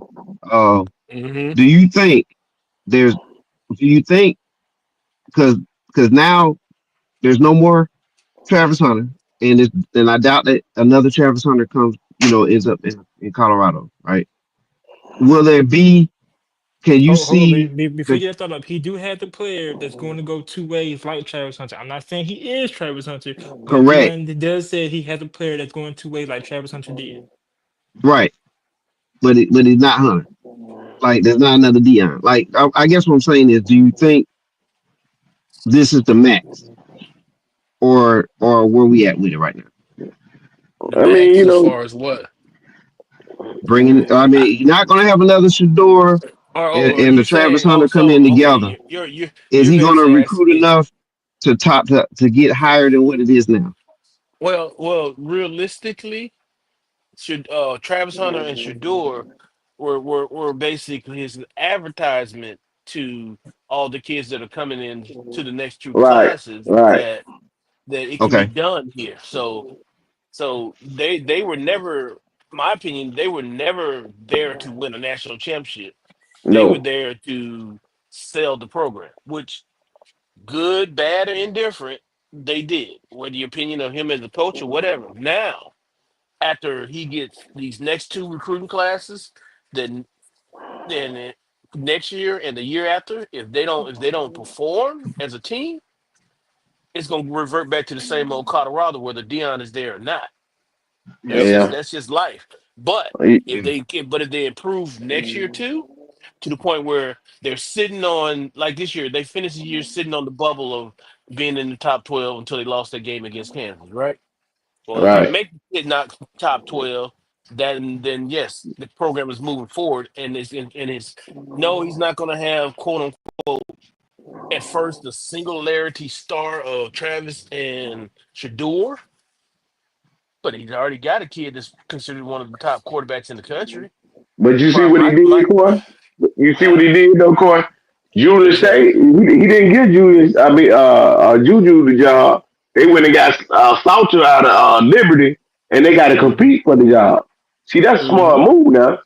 uh, Hmm. do you think there's do you think because now there's no more Travis Hunter, and I doubt that another Travis Hunter comes, ends up in Colorado, right? Will there be? Can you Hold on, see before the you get that thought up, he do have the player that's going to go two ways like Travis Hunter. I'm not saying he is Travis Hunter, but correct? Dion does say he has a player that's going two ways like Travis Hunter did. Right, but he's not Hunter. Like there's not another Dion. Like I guess what I'm saying is, do you think this is the max, or where we at with it right now? The I mean, max as far as what? Bringing, I mean, you're not gonna have another Shador Or are and the you Travis saying? Oh, Hunter come so in okay, together. Is you're he gonna basically recruit asking. enough to to get higher than what it is now? Well, realistically, should Travis Hunter and Shador were basically his advertisement to all the kids that are coming in to the next two right, classes right. that it can be Okay, done here. So they were never, my opinion, they were never there to win a national championship. They were No, there to sell the program, which good, bad, or indifferent, they did. Whether your opinion of him as a coach or whatever. Now, after he gets these next two recruiting classes, then next year and the year after, if they don't perform as a team, it's gonna revert back to the same old Colorado, whether Dion is there or not. yep, yeah. That's just life. But yeah, if they improve next year too, to the point where they're sitting on, like this year, they finished the year sitting on the bubble of being in the top 12 until they lost that game against Kansas, right? Well, if you Right. make the kid not top 12, then yes, the program is moving forward, and it's no, he's not going to have quote unquote at first the singularity star of Travis and Shador, but he's already got a kid that's considered one of the top quarterbacks in the country. But you see My what he my my, did, Corey? You see what huh? he did though, Corey? What Julius he do? State, he didn't get Julius. I mean, Juju the job. They went and got Salter out of Liberty, and they got to Hmm. compete for the job. See, that's a smart Hmm. move now.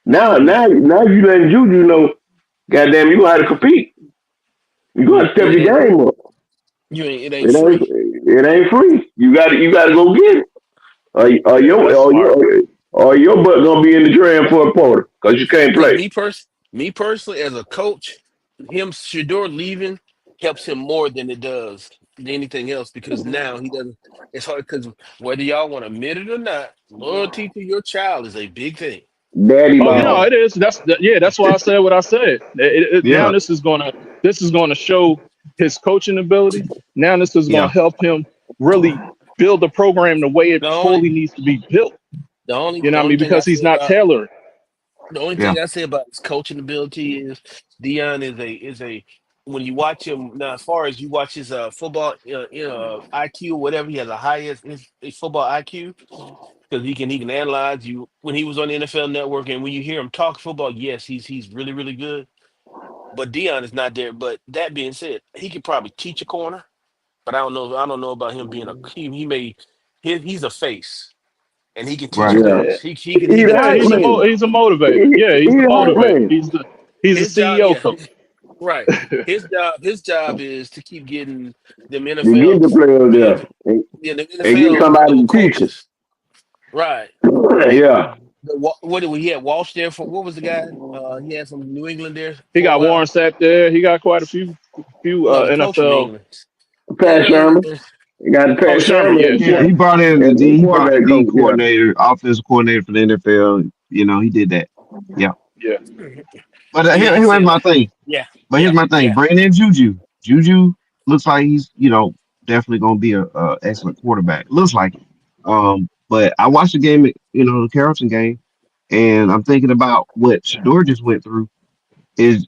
Hmm. Now you letting Juju know, goddamn, you gonna have to compete. You gonna have to step It your ain't game up. it ain't It ain't free. it ain't free. You got to go get it. Or Yeah, your that's or smart. your or your butt gonna be in the drain for a quarter because you can't Because play. me personally, as a coach, him Shador leaving helps him more than it does than anything else. Because now he doesn't. It's hard because whether y'all want to admit it or not, loyalty to your child is a big thing. Daddy Oh, you know ball. it is. Yeah. That's why I said what I said. Now Yeah, this is gonna show his coaching ability. Now this is gonna yeah, help him really build the program the way it The only fully needs to be built. You know the what I only mean? thing I Because he's say not about tailoring. the only yeah. thing I say about his coaching ability is Dion is a when you watch him now, as far as you watch his football IQ, whatever, he has a highest his football IQ because he can analyze you. When he was on the NFL Network and when you hear him talk football, yes, he's really really good. But Dion is not there. But that being said, he could probably teach a corner. But I don't know about him being he may he's a face and he can teach a Right. Yeah. coach. He He the can Yeah, hype teach. man. he's a motivator. He, Yeah, he he's the the hype motivator. man. He's a His job, CEO yeah, coach. right. His job is to keep getting them To get NFL the players players, there yeah, them and get NFL somebody level to teach them. coaches. Right. Yeah. What did we he had Walsh there for? What was the guy? He had from New England there He for a got Warren while. Sapp there. He got quite a few No, the coach from NFL. England. Pat Shermer. Uh, You got Oh, Pat Shermer. Shermer Yeah, and Yeah, Shermer. he brought in the and D. He brought the quarterback D coach. Yeah. coordinator, offensive coordinator for the NFL. You know, he did that. Yeah. Yeah. But yeah, he here's said, my thing. yeah, But here's yeah, my thing. yeah. Bringing in Juju. Juju looks like he's, definitely gonna be a excellent quarterback. Looks like it. But I watched the game, the Carrollton game, and I'm thinking about what Shador just went through. Is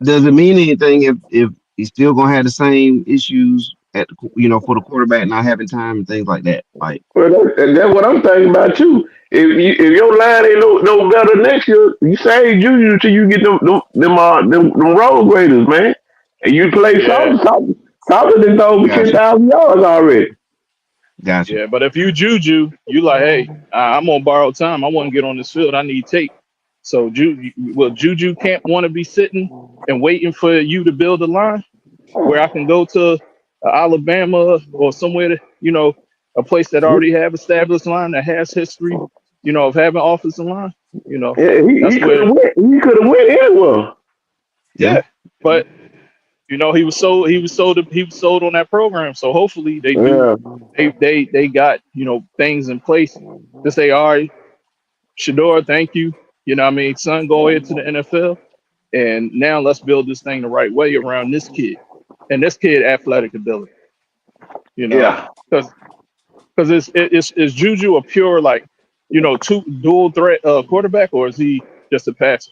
does it mean anything if he's still gonna have the same issues for the quarterback not having time and things like that? Like, Well, and that's what I'm thinking about too. If your line ain't no better next year, you save Juju till you get them road graders, man. And you play Yeah. Salter done throw over ten gotcha, thousand yards already. gotcha. Yeah. But if you Juju, you like, hey, I'm on borrowed time. I want to get on this field. I need tape. So Juju can't want to be sitting and waiting for you to build a line where I can go to Alabama or somewhere a place that already have established line that has history, of having offensive line. Yeah, That's he could where, have went. He could have went anywhere. Yeah, yeah. But he was sold on that program. So hopefully Yeah, they got things in place to say, all right, Shador, thank you. You know what I mean? Son, go ahead to the NFL. And now let's build this thing the right way around this kid and this kid athletic ability, you know, yeah. because is Juju a pure like, two dual threat quarterback, or is he just a passer?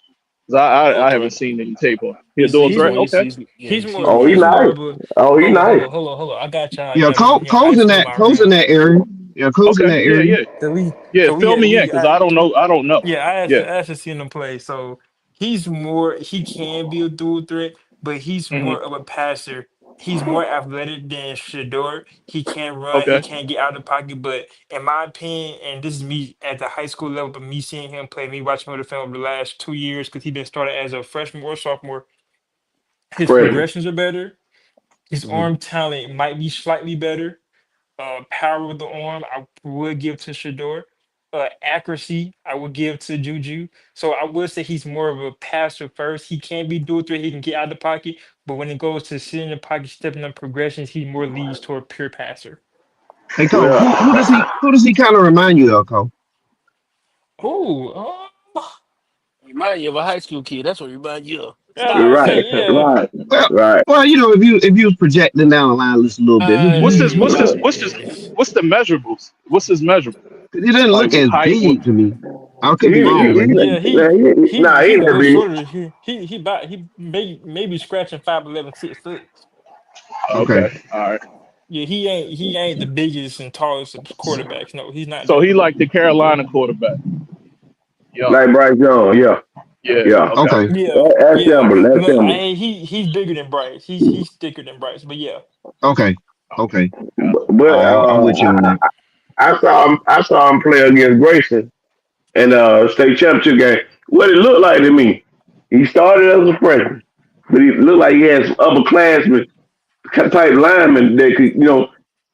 'Cause Dual I haven't threat. seen any tape on him. He a He's dual he's threat? more He's Okay. he's more he's Oh, more he of he's a more nice. of a Oh, he nice. hold on. I got y'all. yeah. Yeah, yeah, high Cole's in school that. my Cole's in room. that area. Yeah, Cole's in Okay. that Yeah, area. yeah. So Yeah. we Fill had me in because I don't know. yeah, Yeah. I actually seen him play. So he can be a dual threat, but he's Hmm. more of a passer. He's more athletic than Shador. He can run, he Okay. can get out of the pocket. But in my opinion, and this is me at the high school level, but me seeing him play, me watching him on the film over the last 2 years, because he's been started as a freshman or sophomore, his Freshman. progressions are better. His Mhm. arm talent might be slightly better. Power with the arm, I would give to Shador. Accuracy, I would give to Juju. So I would say he's more of a passer first. He can be dual threat. He can get out of the pocket, but when it goes to sitting in the pocket, stepping up progressions, he more leads toward pure passer. Hey Cole, who Yeah. does he kind of remind you of, Cole? Oh, remind you of a high school kid. That's what remind you of. Stop. Right. yeah. Right. Well, Right. if you was projecting down the line just a little bit, who do you what's think this? he What's remind this? you? What's this? what's the measurables? What's his measurable? He didn't Like look with as height? With, big to me. I He, could be he, wrong, he, but he Yeah, nah, he he ain't a that little big. shorter. He about he maybe scratching 5'11", 6 foot. okay. okay, all right. Yeah, he ain't the biggest and tallest of quarterbacks. No, he's not So that. he like the Carolina quarterback, young. Like Bryce Young, yeah, Yeah. yeah. Okay. Okay. Yeah, That's yeah. simple. That's Look, simple. he's bigger than Bryce. He's thicker than Bryce. But yeah, Okay. Okay. Okay. Got But I'm with you on that. I saw him play against Grayson in state championship game. What it looked like to me, he started as a freshman, but he looked like he had some upperclassmen type linemen that could,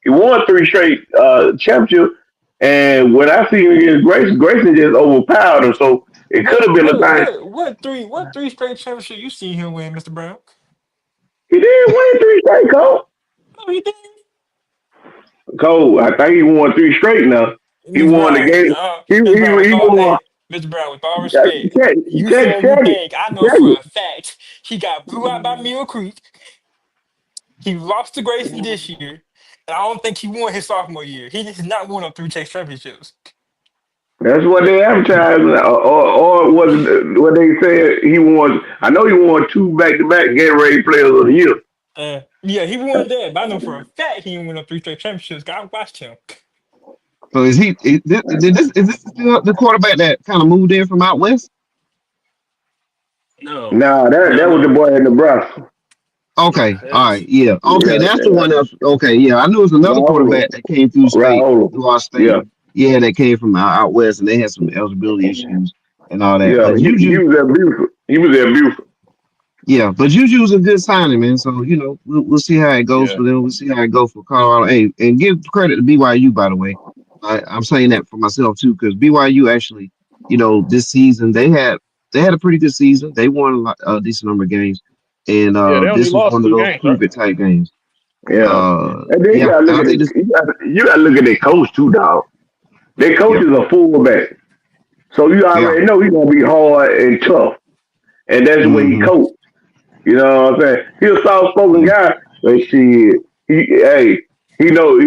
he won three straight championships. And when I see him against Grayson, Grayson just overpowered him. So it could have been a thing. what three straight championship you see him win, Mr. Brown? He didn't win three straight, Cole. No, he didn't. Cole, I think he won three straight now. He Mr. won the Brown, game. Mr. Brown, with He all won. Mr. Brown, with all Check, respect, check, you check, said you check it. think I know Check for it. a fact he got blew out by Mill Creek. He lost to Grayson this year, and I don't think he won his sophomore year. He has not won on three chase championships. That's what they advertised, or was it what they said he won? I know he won two back-to-back Gatorade Players of the Year. Yeah, he won that, but I know for a fact he didn't win on three straight championships. 'Cause I watched him. So is this still the quarterback that kind of moved in from out west? No, Nah, that was the no. boy in Nebraska. Okay, all right, That's yeah, okay, Yeah, that's the one. yeah. Else. Okay, yeah, I knew it was another Raul, quarterback that came Raul. through our state. Yeah, Yeah, that came from out west, and they had some eligibility issues and all that. yeah. But He Juju, was at Buford. He was at Buford. yeah, but Juju's a good signing, man. So we'll see how it goes yeah. for them. We'll see how it goes for Colorado. Hey, and give credit to BYU, by the way. I'm saying that for myself too, because BYU actually, this season they had a pretty good season. They won a decent number of games, and Yeah. They only this was lost one of two those games, right? prove it type games. Yeah. And then you Yeah, gotta and look I at think it. this. You gotta look at their coach too, dog. Their coach Yep, is a fullback, so you yeah, already know he's gonna be hard and tough, and that's the way he mm-hmm, coach. You know what I'm saying? He's a soft spoken yeah, guy, but shit, he know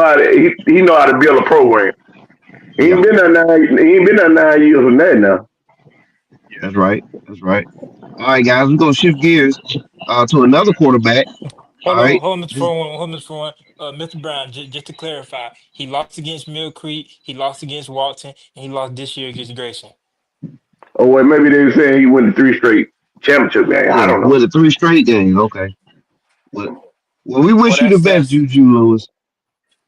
how to he know how to build a program. yeah. He ain't been there 9 years from that now. Yeah. That's right. That's right. All right, guys, we're gonna shift gears to another quarterback. All right. Hold on, Mr. This, 411, hold on, Mr. 411. Mr. Brown, just to clarify, he lost against Mill Creek, he lost against Walton, and he lost this year against Grayson. Or well, maybe they were saying he won the three straight championship game. I yeah, don't know. with a three straight games. Okay. Well, well, we well. wish you the That's best, that's Juju Lewis.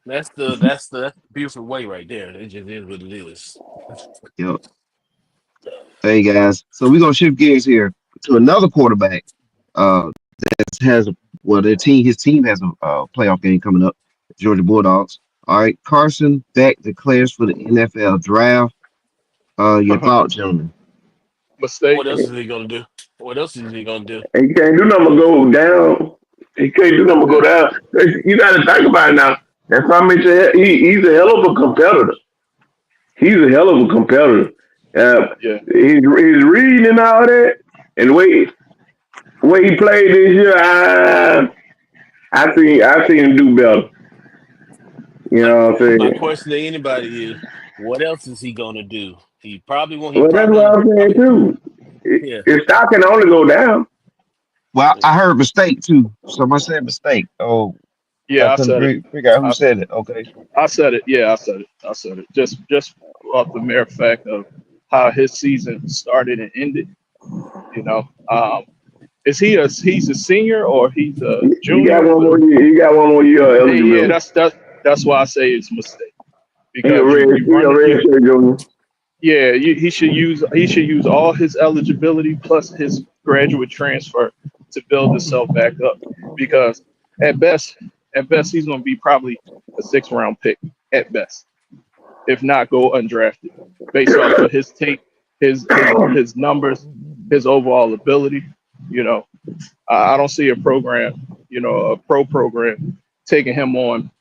that's the beautiful way right there. It just is what it is. Yep. Hey guys, so we're gonna shift gears here to another quarterback. That has his team has a playoff game coming up. Georgia Bulldogs. All right, Carson Beck declares for the NFL draft. Your thought, gentlemen? Mistake. What else is he gonna do? What else is he gonna do? And he can't do nothing but go down. He can't do nothing but go Yeah. down. You got to think about it now. That's why I mentioned he's a hell of a competitor. He's a hell of a competitor. Yeah. His reading and all that, and the way he played this year, I see him do better. You My know what I'm my saying? question to anybody is, what else is he gonna do? He probably won't. He Well, that's what probably I'm saying probably too. yeah. His stock can only go down. Well, I heard mistake too. Somebody said mistake. Oh, I Yeah. I couldn't said it. figure out who I, said it. Okay. I said it. Yeah. I said it. I said it. Just off the mere fact of how his season started and ended. You know. Is he's a senior or he's a He got junior? one more year. He got one more year of Yeah. eligibility. That's why I say it's a mistake He a because red. you He run a it. red shirt junior. Yeah, he should use all his eligibility plus his graduate transfer to build himself back up. Because at best, at best he's going to be probably a 6th round pick at best, if not go undrafted, based off of his tape, his numbers, his overall ability. You know, I don't see a program, a pro program, taking him on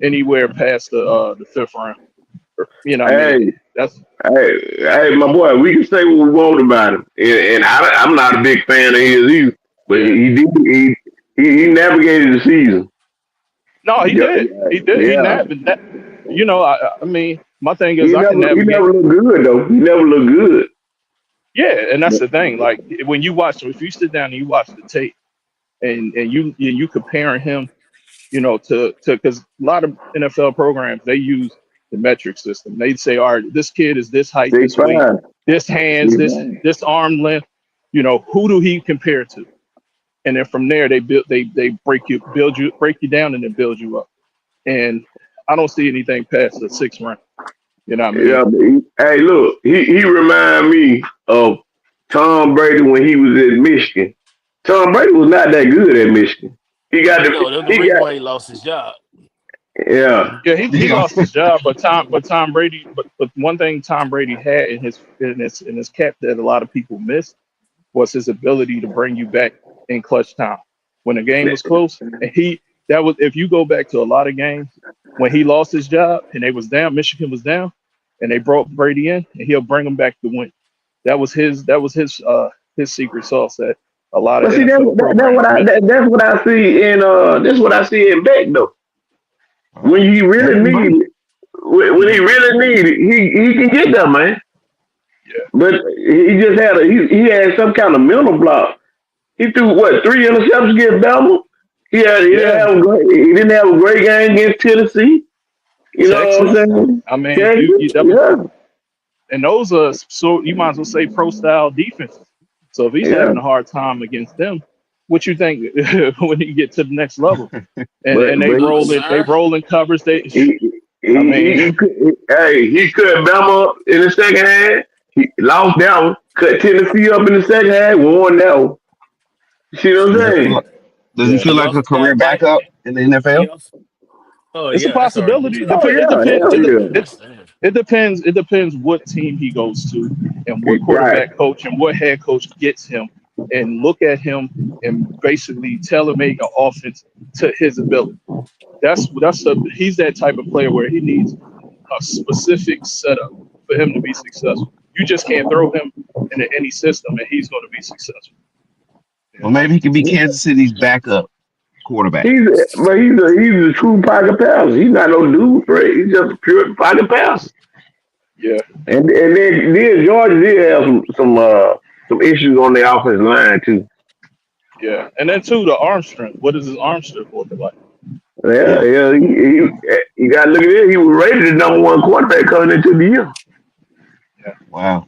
anywhere past the 5th round. You know what I mean? Hey, That's hey, my boy. We can say what we want about him, and I'm not a big fan of his either. But yeah. he navigated the season. No, he Yeah, did. He did. He yeah. nabbed that. I mean, my thing is He I can never he navigate. never looked good though. He never looked good. Yeah, and that's the thing. Like when you watch, if you sit down and you watch the tape, and you comparing him, to because a lot of NFL programs they use the metric system. They say, all right, this kid is this height, Six this weight, five. this hands, Six this five. this arm length. Who do he compare to? And then from there they break you down and then build you up. And I don't see anything past the 6 round. You know what I mean? Yeah, but hey, look, he remind me of Tom Brady when he was at Michigan. Tom Brady was not that good at Michigan. He got the No, that was the he reason got why he lost his job. yeah Yeah, he Yeah. lost his job, but Tom Brady, but one thing Tom Brady had in his cap that a lot of people missed was his ability to bring you back in clutch time when the game was close. And that was if you go back to a lot of games when he lost his job and they was down, Michigan was down, and they brought Brady in, and he'll bring them back to win. That was his secret sauce that a lot of But see, that's NFL that's programs what miss. that's what I see in that's what I see in Beck though. All When right. he really Captain need Brady. it, when he Mhm. really need it, he can get there, man. Yeah, But he just had he had some kind of mental block. He threw what 3 interceptions against Bama. yeah, He didn't have a great game against Tennessee. You know what I'm Texas. saying? I mean, Texas, that was, yeah, and those are so you might as well say pro style defenses. So if he's yeah. having a hard time against them, what you think when you get to the next level? And But and they but roll it, they Sir, roll in covers. he I mean, hey, he cut Bama up in the second half. He lost that one. Cut Tennessee up in the second half. Won that one. See what I'm Does he feel saying? like does he yeah, feel he like a also career got like backup in the he NFL? also. Oh it's a yeah, that's arguable possibility. too. Oh It yeah, depends. hell yeah. It depends. It depends what team he goes to and what Right. quarterback coach and what head coach gets him, and look at him and basically tailor make an offense to his ability. He's that type of player where he needs a specific setup for him to be successful. You just can't throw him into any system and he's going to be successful. You Well, know? maybe he could be Kansas City's backup quarterback. He's a true pocket passer. He's not no dude, right? He's just a pure pocket passer. Yeah, And then Georgia did have some issues on the offensive line too. yeah. And then too, the arm strength. What does his arm strength look like? Yeah, Yeah. yeah. You got to look at it. He was rated the number one quarterback coming into the year. Yeah. Wow.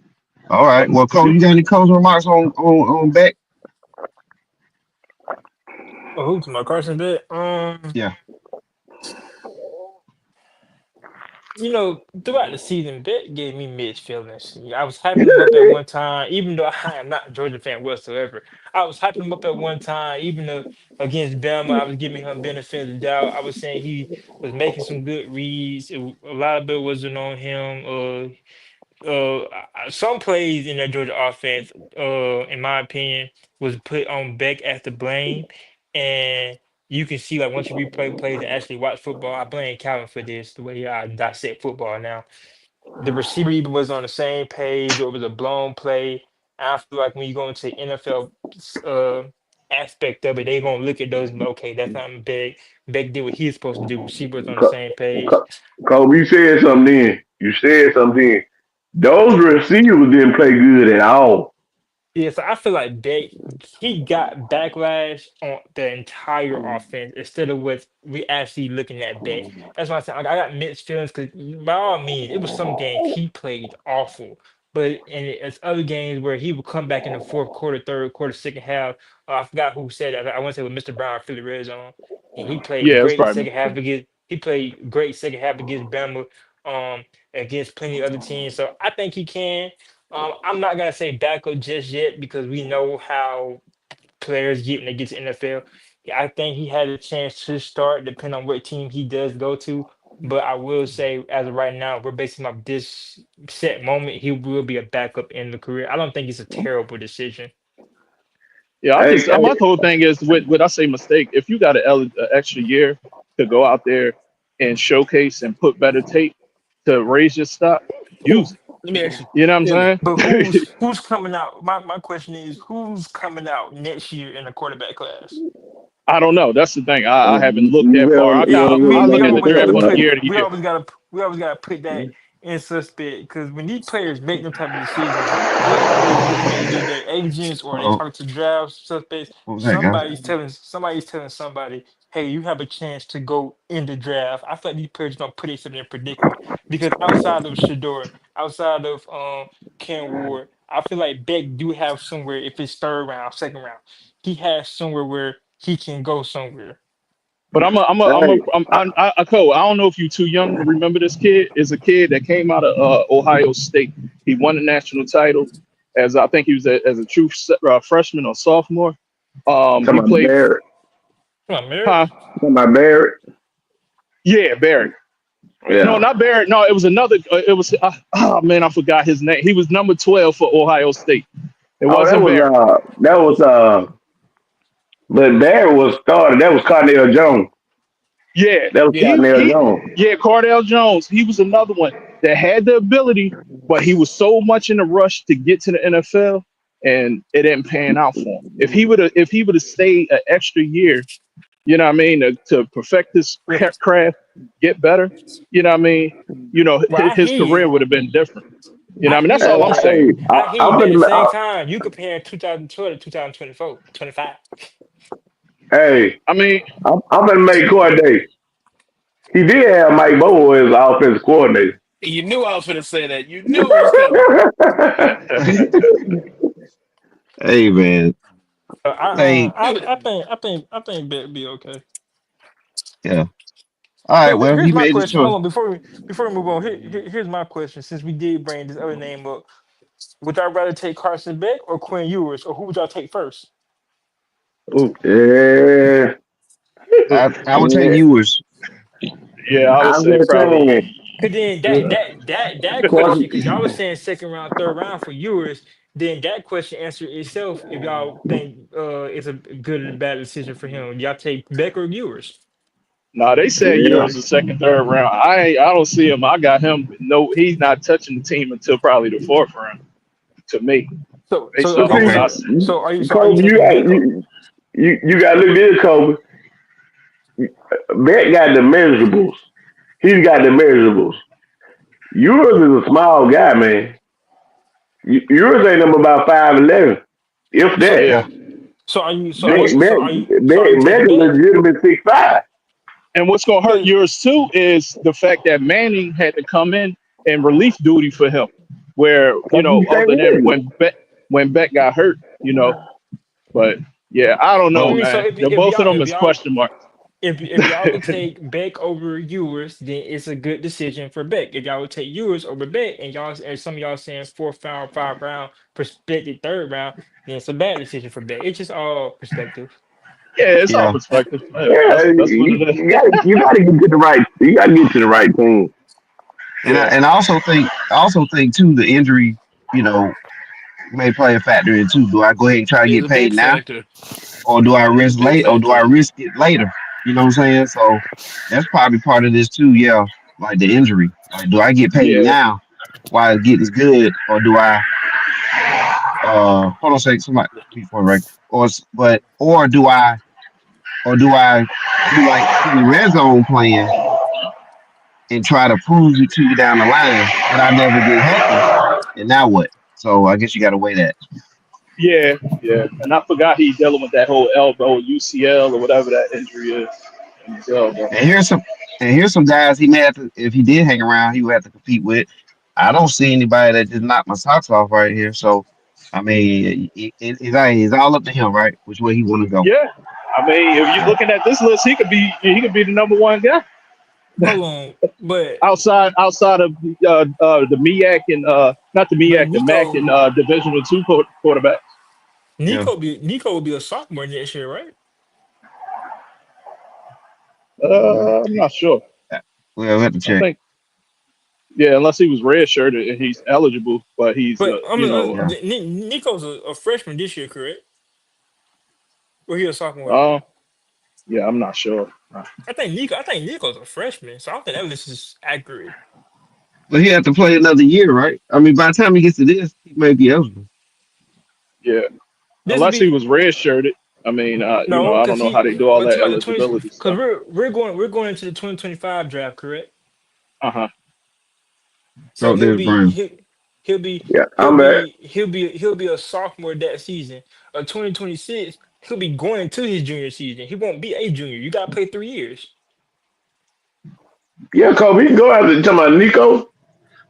All right. Well, Cole, See, you got any closing remarks on Beck? Oh, who's my Carson Beck? Yeah. Throughout the season, Beck gave me mixed feelings. I was hyping him up at one time, even though I am not a Georgia fan whatsoever. I was hyping him up at one time, even though against Bama, I was giving him benefit of the doubt. I was saying he was making some good reads. A lot of it wasn't on him. Some plays in that Georgia offense, in my opinion, was put on Beck as the blame, and you can see like once you replay plays and actually watch football, I blame Calvin for this. The way I dissect football now, the receiver even was on the same page, or it was a blown play. I feel like when you go into NFL aspect of it, they're gonna look at those and be, okay, that's not big. Beck did what he's supposed to do. Receiver was on the Co- same page. Co- Kobe, you said something then. You said something then. Those receivers didn't play good at all. Yeah, so I feel like he got backlash on the entire offense instead of what we actually looking at Beck. That's why I said I got mixed feelings because by all means, it was some games he played awful, but it's other games where he would come back in the fourth quarter, third quarter, second half. I forgot who said it. I want to say with Mr. Brown, Philly Red Zone, and he played yeah, it's great probably second half against. He played great second half against Bama, against plenty of other teams. So I think he can. I'm not gonna say backup just yet because we know how players get when they get to NFL. Yeah, I think he had a chance to start, depending on what team he does go to. But I will say, as of right now, we're basing off this set moment. He will be a backup in the career. I don't think it's a terrible decision. yeah. Hey, My hey, whole thing is with I say mistake. If you got an extra year to go out there and showcase and put better tape to raise your stock, oh, use it. let me ask you. You know what Yeah, I'm But saying? who's coming out? My question is, who's coming out next year in the quarterback class? I don't know. That's the thing. I haven't looked You that far. feel Yeah, I we look at the always draft gotta on a put year to year. we always gotta put that in suspect because when these players make them type of decisions, they always looking at either their agents or they Oh, talk to draft suspects. what was that, guys? Somebody's telling somebody, hey, you have a chance to go in the draft. I feel like these players don't put themselves in a predicament because outside of Shador, outside of Ken Ward, I feel like Beck do have somewhere if it's third round, second round, he has somewhere where he can go somewhere. But hey, Cole, I don't know if you're too young to remember this kid. Is a kid that came out of Ohio State. He won the national title as I think he was as a true freshman or sophomore. talking He about played, Barrett. Come on, Merrick. huh? Talking about Barrett. Yeah, Barry. No, Yeah. not Barrett. No, it was another. It was. Oh man, I forgot his name. He was number 12 for Ohio State. It Oh, wasn't Barrett. that was but Barrett was started. That was Cardell Jones. Yeah, That was Yeah. Cardell Jones. yeah, Cardell Jones. He was another one that had the ability, but he was so much in a rush to get to the NFL, and it didn't pan out for him. If he would have stayed an extra year, you know what I mean, to perfect his craft, get better, you know what I mean, Well, I his hear career you. would have been different. You know what I I mean? hear That's you, all but I'm saying. I hear you. I'm But at the finna, same time, you comparing 2012 to 2024, 25. hey, I mean, I'm gonna make Corday. He did have Mike Bobo as offensive coordinator. You knew I was going to say that. You knew it was coming. Hey, man. Hey, Knew it. I think Beck be okay. yeah. All right. So Well, he here's my made his question. choice. Hold on, before we move on, here's my question. Since we did bring this other name up, would y'all rather take Carson Beck or Quinn Ewers, or who would y'all take first? ooh, Yeah, I would take yeah. yours. yeah, I would I'm say just probably. saying. Cause then that question, Course, cause y'all was saying second round, third round for Ewers, then that question answered itself if y'all think it's a good or bad decision for him. Y'all take Beck or Ewers? No, they said yeah. yours the second, third round. I don't see him. I got him. No, he's not touching the team until probably the fourth round. To me, So based But off of what Okay. I see. are you Kobe, taking Beck? you got to look at this, Kobe. Beck got the measurables. He's got the measurables. Yours is a small guy, man. Yours ain't number about 5'11", if So that. Yeah, Beck, Beck, so are you Beck taking is Beck? legitimate 6'5". and what's gonna hurt 'Cause yours too is the fact that Manning had to come in and relief duty for him, where Cause he other came than in. when Beck got hurt. But yeah, I don't I know, Well, mean, so man. Both of them is question marks. if y'all would take Beck over Ewers, then it's a good decision for Beck. If y'all would take Ewers over Beck, and some of y'all saying fourth round, five round, prospective third round, then it's a bad decision for Beck. It's just all perspective. Yeah, it's all yeah. perspective. Yeah, Yeah, that's what it is. you gotta get to the right. You gotta get to the right team. Yeah, And I also think too the injury, you know, may play a factor in too. Do I go ahead and try to It's get a paid big now, factor. or do I It's a risk big late, or do I factor. risk it later? You know what I'm saying? So that's probably part of this too. Yeah, like the injury. Like, do I get paid yeah, now while it getting good, or do I hold on a second, somebody before right, or do I do like Kenny Red Zone playing and try to prove it to you down the line, but I never get healthy, and now what? So I guess you got to weigh that. yeah. And I forgot he dealing with that whole elbow UCL or whatever that injury is in his elbow. And here's some guys he may have to, if he did hang around, he would have to compete with. I don't see anybody that just knocked my socks off right here. So I mean, it's all up to him, right? Which way he want to go. Yeah, I mean, if you're looking at this list, he could be the number one guy Hold on, but outside of the MEAC and not the but MEAC, the MAC and Divisional two quarterback. Yeah. Nico will be a sophomore next year, right? I'm not sure. Well, we have to I check. think yeah, unless he was redshirted and he's eligible, but he's But I mean, Yeah. Nico's a freshman this year, correct? Or he a sophomore? uh, yeah, I'm not sure. I think Nico's a freshman, so I don't think that list is accurate. But he have to play another year, right? I mean, by the time he gets to this, he may be eligible. Yeah, This unless he be was redshirted. I mean, No, I because don't know how they do all but that about the 20, eligibility because stuff. we're going into the 2025 draft, correct? Uh huh. So Oh, he'll there's be Brown. Yeah, he'll I'm back. be he'll be a sophomore that season. 2026, he'll be going into his junior season. He won't be a junior. You gotta play 3 years. Yeah, Kobe, he can go after talking about Nico.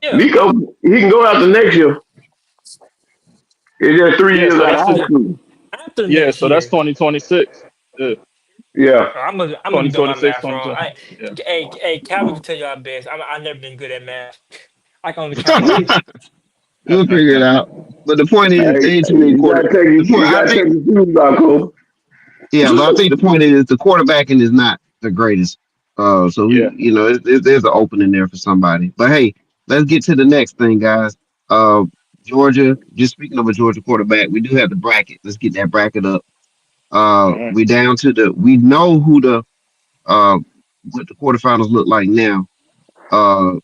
Yeah. Nico, he can go after next year. It's just three Yeah. years So out of that's high school. After yeah. next So that's year. 2026. Yeah. Yeah. I'm gonna be doing my 2026, math wrong. 2020. Yeah. Calvin can tell y'all best. I've never been good at math. I can only calculate. We'll figure it out. But the point is, Hey, there ain't too many you quarter. gotta take The point, you I gotta think, take the shoes off, Kobe. yeah, but I think the point is the quarterbacking is not the greatest. So Yeah. there's an opening there for somebody. But hey, let's get to the next thing, guys. Uh, Georgia. Just speaking of a Georgia quarterback, we do have the bracket. Let's get that bracket up. Uh-huh. We down to the. We know who the what the quarterfinals look like now. Uh,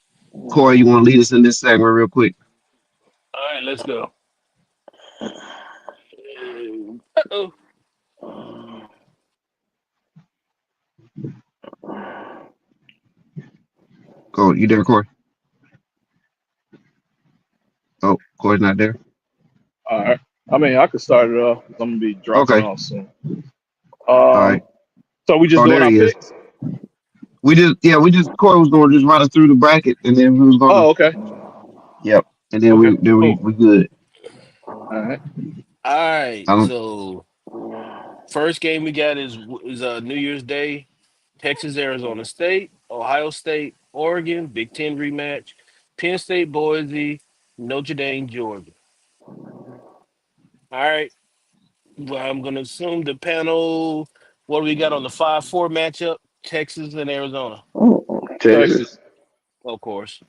Corey, you want to lead us in this segment real quick? All right, let's go. Uh-oh. Go. You there, Corey? Oh, Corey's not there. All right. I mean, I could start it off. 'Cause I'm gonna be dropping Okay. off soon. All right. So we just Oh, doing there our he is. picks. Corey was going to just run us through the bracket, and then we was going to, Oh, okay. yep, and then Okay. we Cool. we good. All right. All right. I don't, So first game we got is New Year's Day. Texas, Arizona State, Ohio State, Oregon, Big Ten rematch, Penn State, Boise, Notre Dame, Georgia. All right. Well, I'm gonna assume the panel. What do we got on the 5-4 matchup? Texas and Arizona, Texas. Texas. of course.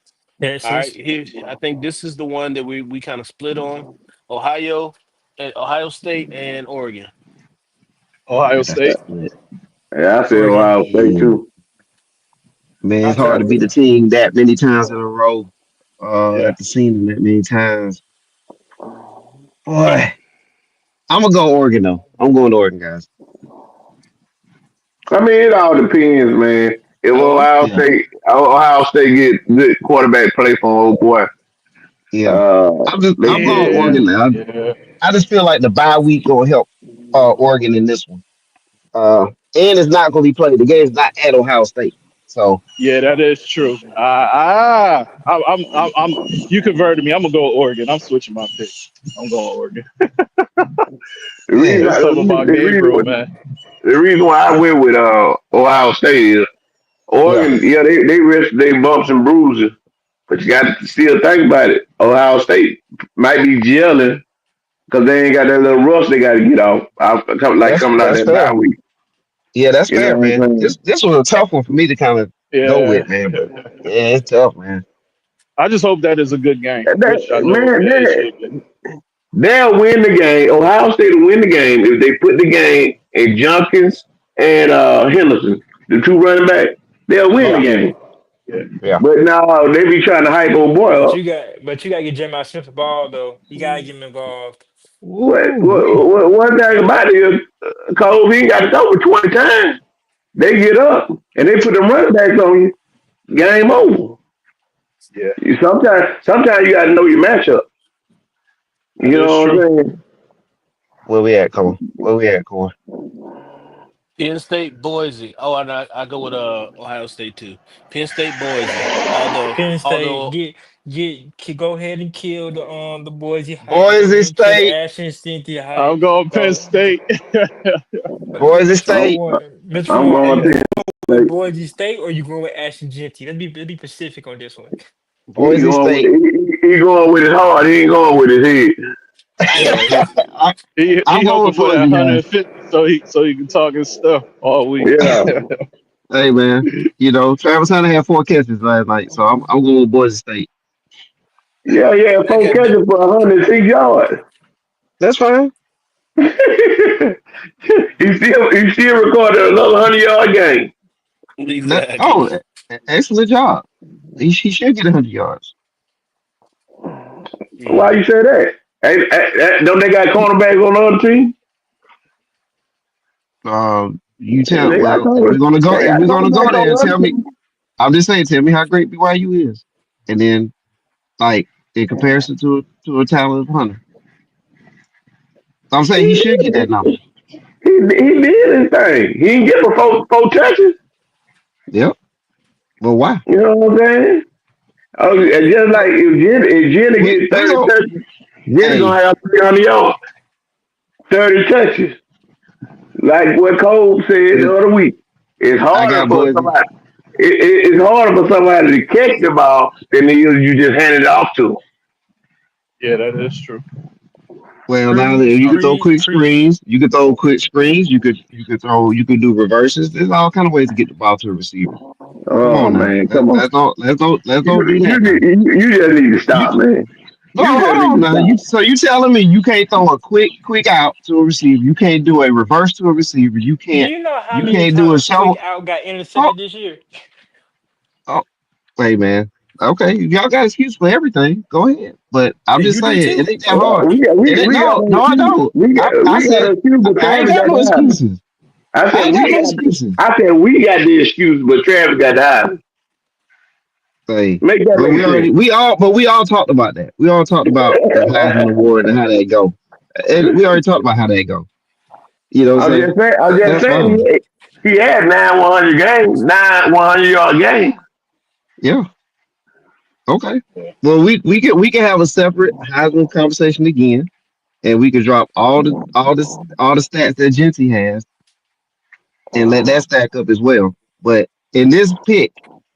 All right. Texas. Here, I think this is the one that we kind of split on. Ohio, Ohio State, and Oregon. Ohio yeah, that's the State. split. Yeah, I say Oregon. Ohio State Yeah, too. man, I it's say hard to beat a Oregon. team that many times in a row. Yeah. After seeing them that many times, boy, I'm gonna go Oregon though. I'm going to Oregon, guys. I mean, it all depends, man. If Yeah, Ohio State get good quarterback play from old boy, yeah. they I'm going should. Yeah. Oregon now. Yeah. I just feel like the bye week gonna help Oregon in this one. And it's not gonna be played. The game's not at Ohio State, so Yeah. That is true. I'm. You converted me. I'm gonna go Oregon. I'm switching my pick. I'm going Oregon. The reason, man, There's something about Gabriel, man. the reason why I went with Ohio State is yeah, Oregon. Yeah, they risk they bumps and bruises, but you got to still think about it. Ohio State might be gelling because they ain't got that little rush they got to get off. Coming out that's that bye fair. week. Yeah, that's You know fair, what I'm man. saying? This was a tough one for me to kind of go with, Yeah. man. But yeah, it's tough, man. I just hope that is a good game, which I know Man, it should be. they'll win the game. Ohio State will win the game if they put the game in Junkins and Henderson, the two running back. They'll win Oh the Yeah, yeah. game. Yeah. yeah, But now they be trying to hype old boy But up. you gotta get Jeremiah Smith the ball though. You gotta get him involved. ooh, wee. One thing about it is, Cole, he ain't got to go for 20 times. They get up and they put them running backs on you. Game over. Yeah. Sometimes you got to know your matchup. That You is know what true. I'm saying? Where we at, Cole? Where we at, Cole? Penn State, Boise. Oh, and I go with Ohio State too. Penn State, Boise. Penn State, Although go ahead and kill the Boise hype. Go Boise ahead and kill the State, Ashton Stinty hype. I'm going Penn Go, State. Boise Mr. State. Ford, Mr. I'm Ford, are going you to going with say, Boise State or you going with Ashton Genty? Let's be specific on this one. he Boise going with State. he going with his heart. He ain't going with his head. Yeah. I, He I'm going hoping with for that Boise, guys. 150 so he can talk his stuff all week. Yeah. Hey, man. Travis Hunter had 4 catches last night, so I'm going with Boise State. Yeah, yeah, I four got the catches for 106 yards. That's fine. He still recorded another 100 yard game. exactly. Excellent job. He should get 100 yards. Why Mm. you say that? Hey, don't they got cornerbacks on the other team? You tell They got well, if quarter. we're gonna go, They if got we're gonna go quarterbacks there, on tell other me. teams. I'm just saying, tell me how great BYU is, and then like in comparison to a talented punter. So I'm saying he He should get that did. number. He did his thing. He didn't get but four touches. Yep. But why? You know what I'm saying? Oh, and just like if Jenny get We 30 go. touches, Jenny Hey, gonna have 300 yards, 30 touches. Like what Cole said the look, other week. It's I harder got for Boise. somebody. It's harder for somebody to catch the ball than it is you just hand it off to. Yeah, that is true. Well, now that Preach, you could throw preach, quick preach. screens, you could throw quick screens. You could do reverses. There's all kind of ways to get the ball to a receiver. Come Oh on now. man, come on. Let's You don't do that now. you just need to You stop, man. no, You hold just need on to now. stop. You telling me you can't throw a quick out to a receiver? You can't do a reverse to a receiver. Do you know how You many can't do a times Quick shovel. Out got Oh, intercepted this year? oh, wait, man. Okay, y'all got excuse for everything. Go ahead, but I'm just You do saying it too. ain't that hard. We got It ain't we got no, an I excuse. don't. I We got said an excuse, but I ain't Travis got got no the Heisman. excuses. I I said ain't got we no got excuses. I said we got the excuse, but Travis got the Heisman. Say, Make that but make sense. we all talked about that. We all talked about the Heisman Award and how that go, and we already talked about how that go. You know what I'm saying? I'm just That's saying fine. he had 9 100 games, 9 100 yard games. Yeah. Okay. Well, we can have a separate Heisman conversation again, and we could drop all the stats that Genty has and let that stack up as well. But in this pick,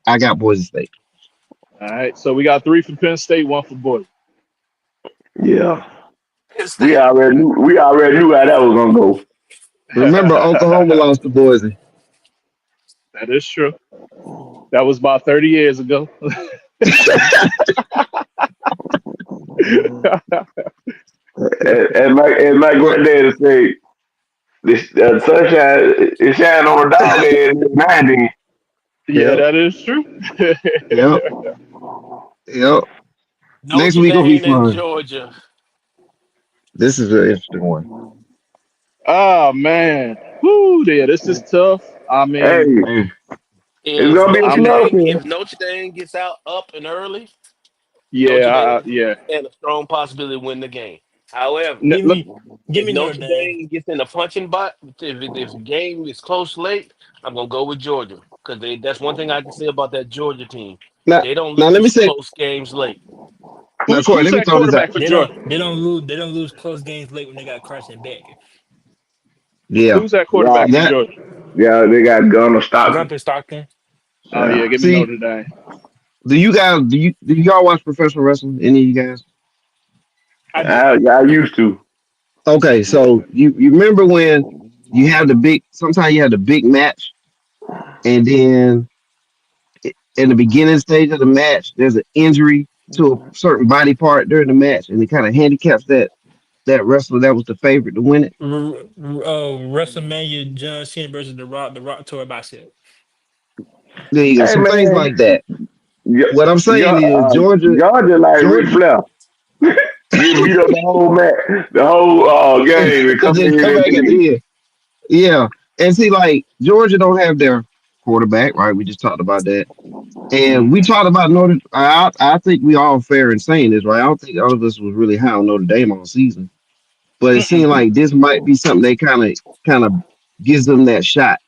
I got Boise State. All right. So we got three for Penn State, one for Boise. Yeah. Penn State. We already knew how that was gonna go. Remember, Oklahoma lost to Boise. That is true. That was about 30 years ago. As my granddad say, this sunshine is shining on a dog in 90. Yeah, Yep, that is true. yep, yep. Next Notre week will be Dame and fun. Georgia. This is an interesting one. Oh man. Whoo there. This is tough. I Hey, mean, Hey, it's If gonna be a Notre I'm close Dame, one. if Notre Dame gets out up and early, Notre yeah, Dame yeah. and a strong possibility to win the game. However, N- Give look, me, give if me Notre Notre Dame. Dame gets in a punching box, if the game is close late, I'm gonna go with Georgia because that's one thing I can say about that Georgia team. now, They don't now let me lose say, close games late. now Corey, who's let me that throw this out. quarterback for Georgia? They don't lose close games late when they got Carson Beck. Yeah, Who's that Yeah, quarterback for that Georgia? yeah, they got Gunner Stockton. Gunther Stockton. Oh yeah, Yeah. give me see. Notre Dame. Do y'all watch professional wrestling? Any of you guys? I do. I used to. Okay, so you remember when you have the big sometimes you have the big match and then in the beginning stage of the match there's an injury to a certain body part during the match and it kind of handicaps that wrestler that was the favorite to win it. WrestleMania John Cena versus The Rock. The Rock tore a bicep. There you go. Hey Some things man, like that. What I'm saying is Georgia like Ric Georgia Flair. Get beat up the whole match, the whole game, and come just in come and back at finish. the end. Yeah. And see like Georgia don't have their quarterback, right? We just talked about that. And we talked about Notre. I think we all fair in saying this, right? I don't think all of us was really high on Notre Dame all season, but it seemed like this might be something they kind of gives them that shot.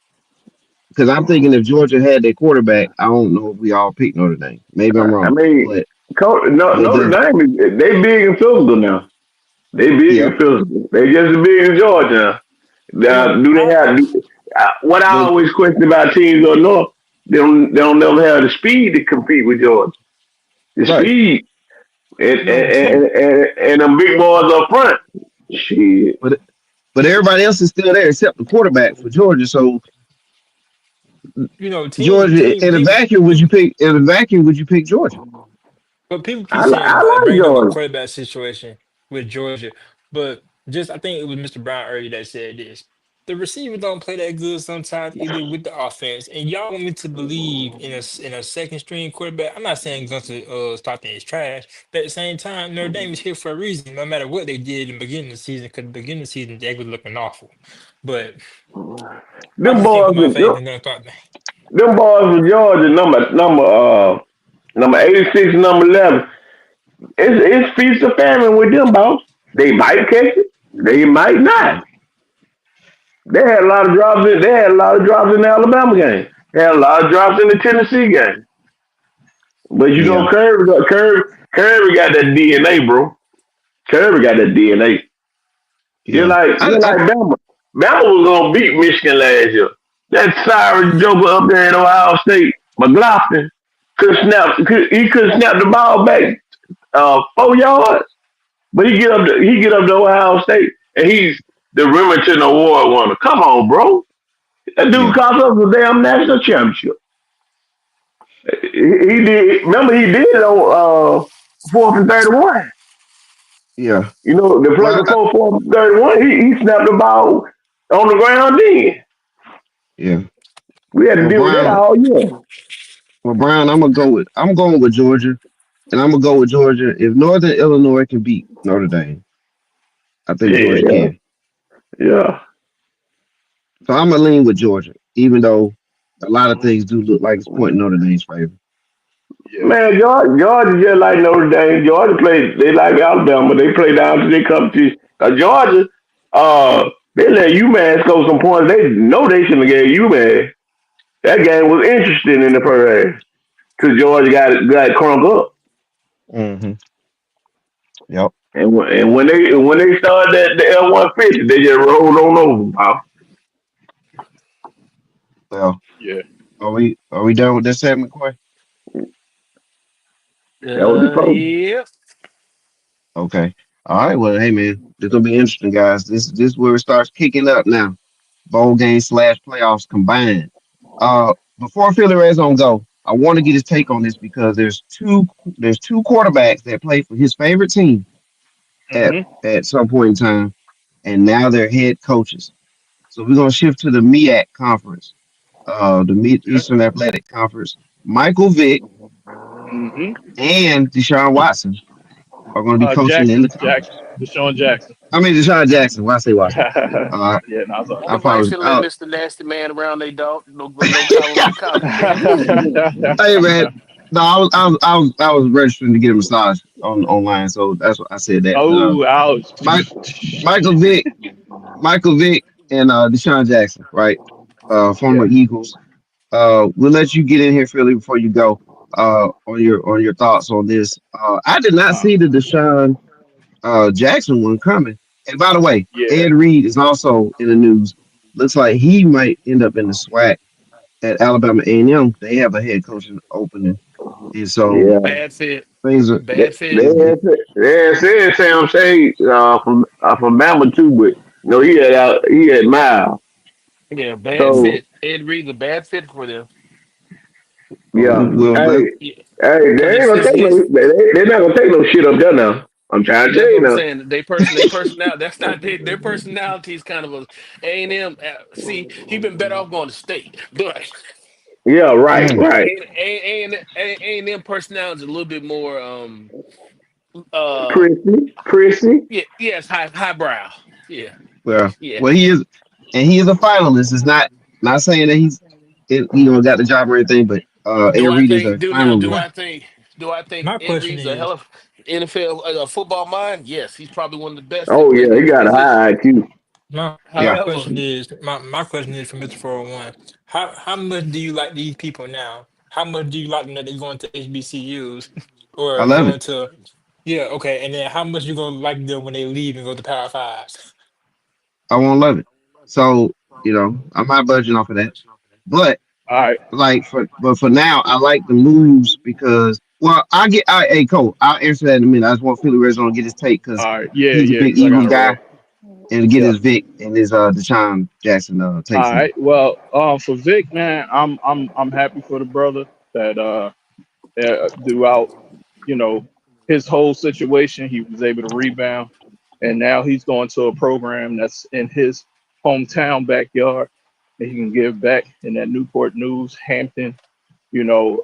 Because I'm thinking if Georgia had their quarterback, I don't know if we all picked Notre Dame. Maybe I'm I wrong, mean, Notre then Dame they big and physical now. They big yeah, and physical. They just as big as Georgia now. You know, Do they I have what I but always question about teams up north? They don't never have the speed to compete with Georgia. The right, speed and you know team. them big boys up front. Shit. but but everybody else is still there except the quarterback for Georgia. So You know Georgia team. in a vacuum, would you pick Georgia? But people keep saying I like bringing up a Georgia. quarterback situation with Georgia, but just I think it was Mr. Brown earlier that said this. the receivers don't play that good sometimes either with the offense. And y'all want me to believe in a second string quarterback? I'm not saying Gunter Stockton is trash, but at the same time, Notre Dame is here for a reason. No matter what they did in the beginning of the season, because the beginning of the season they was looking awful. But I Them just can't boys, put my was- faith in Gunter Stockton. them boys from Georgia, number 86, number 11. It's feast or famine with them, boss. They might catch it, they might not. They had a lot of drops. They had a lot of drops in the Alabama game. They had a lot of drops in the Tennessee game. But you know, Yeah, Curry got that DNA, bro. Curry got that DNA. yeah. You're like Bama. Bama was gonna beat Michigan last year. That sorry joker up there in Ohio State, McLaughlin, he could snap the ball back 4 yards, but he get up to Ohio State and he's the Remington Award winner. Come on, bro. That dude Yeah, cost us a damn national championship. He did. Remember, he did it on 4th and 31. yeah. You know, the play Well, before 4th and 31, he snapped the ball on the ground. Then yeah. we had to Well, deal with that Brown. all year. Well, Brown. I'm going with Georgia, and I'm gonna go with Georgia. If Northern Illinois can beat Notre Dame, I think Georgia Yeah, can. yeah. So I'm gonna lean with Georgia, even though a lot of things do look like it's pointing Notre Dame's favor. Yeah. Man, Georgia just like Notre Dame. Georgia play. They like Alabama. They play down to their competition. Georgia, they let UMass score some points. They know they shouldn't have gave UMass. That game was interesting in the first half because Georgia got crunk up. Hmm. Yep. And when they started the L-150, they just rolled on over. Pop. Well, Yeah. are we done with this segment, Quay? That was the first. Yeah. Okay. All right. Well, hey man, this gonna be interesting, guys. This is where it starts kicking up now. Bowl game slash playoffs combined. Before Philly Red Zone go, I want to get his take on this because there's two quarterbacks that play for his favorite team at Hmm. at some point in time, and now they're head coaches. So we're gonna shift to the MEAC conference, the Mid Okay. Eastern Athletic Conference. Michael Vick Hmm. and Deshaun Watson are going to be coaching in the Jackson, conference. DeSean Jackson. I mean Deshaun Jackson. Why I say Watson? Uh, Yeah, no, it's all I Only right probably. Finna let Mr. Nasty Man around they dog. No call him Chicago, man. Hey man, no, I was registering to get a massage online, so that's what I said that. But oh, ouch. Mike, Michael Vick, Michael Vick, and Deshaun Jackson, right? Yeah. Former Eagles. We'll let you get in here, Philly, before you go. On your thoughts on this. I did not Uh, see the Deshaun Jackson one coming. And by the way, yeah. Ed Reed is also in the news. Looks like he might end up in the SWAC at Alabama A&M. They have a head coaching opening, and so Yeah. Bad fit. things are They, Bad fit. things get they had said Sam Shade from Bama too, but no, he had Miles. Yeah, bad So fit. Ed Reed's a bad fit for them. yeah, well. hey, Yeah, hey, because they ain't gonna take no. They're not gonna take no shit up there now. I'm trying to tell that's you what I'm now. saying. They personality. That's not their personality is kind of A&M. See, he been better off going to state, but Yeah, right, Mm, right. A&M personality is a little bit more uh Chrissy. yeah, yes, highbrow. Yeah, yeah. well, he is, and he is a finalist. It's not saying that got the job or anything, but Ed Do I Reed is a think do now finalist. do I think My Ed question Reed's a hell is, of NFL football mind? Yes, he's probably one of the best that Oh played yeah, he every got a position. high IQ. my Yeah, However, question is my question is for Mr. 401. How much do you like these people now? How much do you like them that they're going to HBCUs I or love going it. to yeah, okay, and then how much you gonna like them when they leave and go to Power Fives? I won't love it. So I'm not budging off of that. But All right. for now, I like the moves because hey Cole, I'll answer that in a minute. I just want Philly Red Zone to get his take because All right. Yeah, he's a yeah, big because I got Eagles to roll. guy and get Yeah. his Vic and his Deshaun Jackson takes All in. right. Well, for Vic, man, I'm happy for the brother that throughout, you know, his whole situation, he was able to rebound, and now he's going to a program that's in his hometown backyard, and he can give back in that Newport News, Hampton, you know,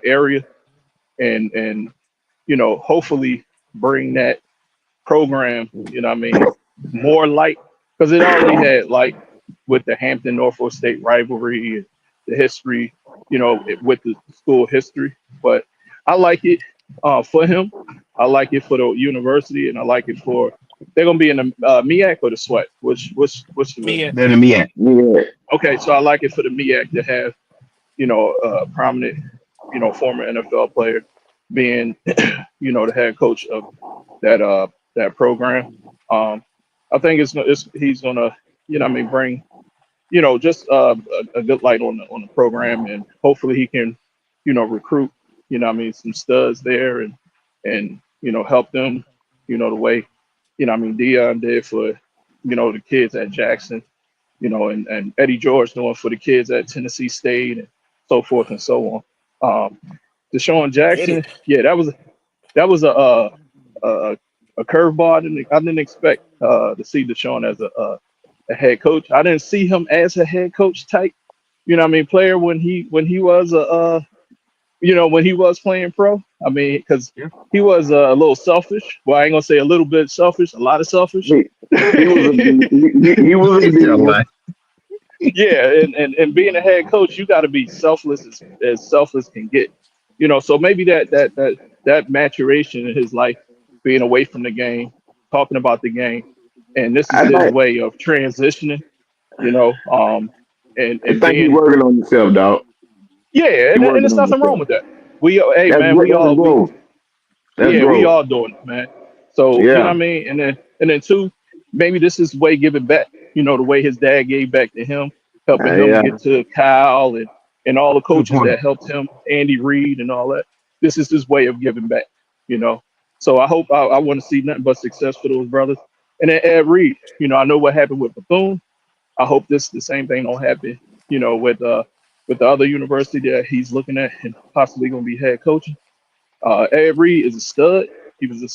area, and hopefully bring that program, more light because it already had like with the Hampton Norfolk State rivalry and the history, with the school history. But I like it for him. I like it for the university, and I like it for they're gonna be in the MEAC or the SWAC. Which Me, division? Better me at. Yeah. Okay, so I like it for the MEAC to have a prominent former NFL player being the head coach of that program. I think he's gonna bring just a good light on the program, and hopefully he can recruit some studs there, and help them the way Dion did for the kids at Jackson, and Eddie George doing for the kids at Tennessee State, and so forth and so on. DeSean Eddie. Jackson, yeah, that was a curveball. I didn't expect to see DeSean as a head coach. I didn't see him as a head coach type, player when he was when he was playing pro. I mean, because Yeah. he was a little selfish. Well, I ain't gonna say a little bit selfish, a lot of selfish. He was he was a He sound diva. like Yeah, and being a head coach, you got to be selfless as selfless can get. So maybe that maturation in his life, being away from the game, talking about the game, and this is I his think way of transitioning. You know, I and think he's being working on himself, dog. yeah, He and working there's on nothing wrong himself. with that. Hey That's man, we that's all we growth. That's yeah, we growth. all doing it, man. So you know Yeah. what I mean, and then two, maybe this is way giving back. The way his dad gave back to him, helping him Yeah. get to Kyle and all the good coaches point. that helped him, Andy Reid and all that. This is his way of giving back. You know, so I want to see nothing but success for those brothers. And then Ed Reed, I know what happened with Bethune. I hope this the same thing don't happen. With the other university that he's looking at and possibly going to be head coaching. Ed Reed is a stud. He was a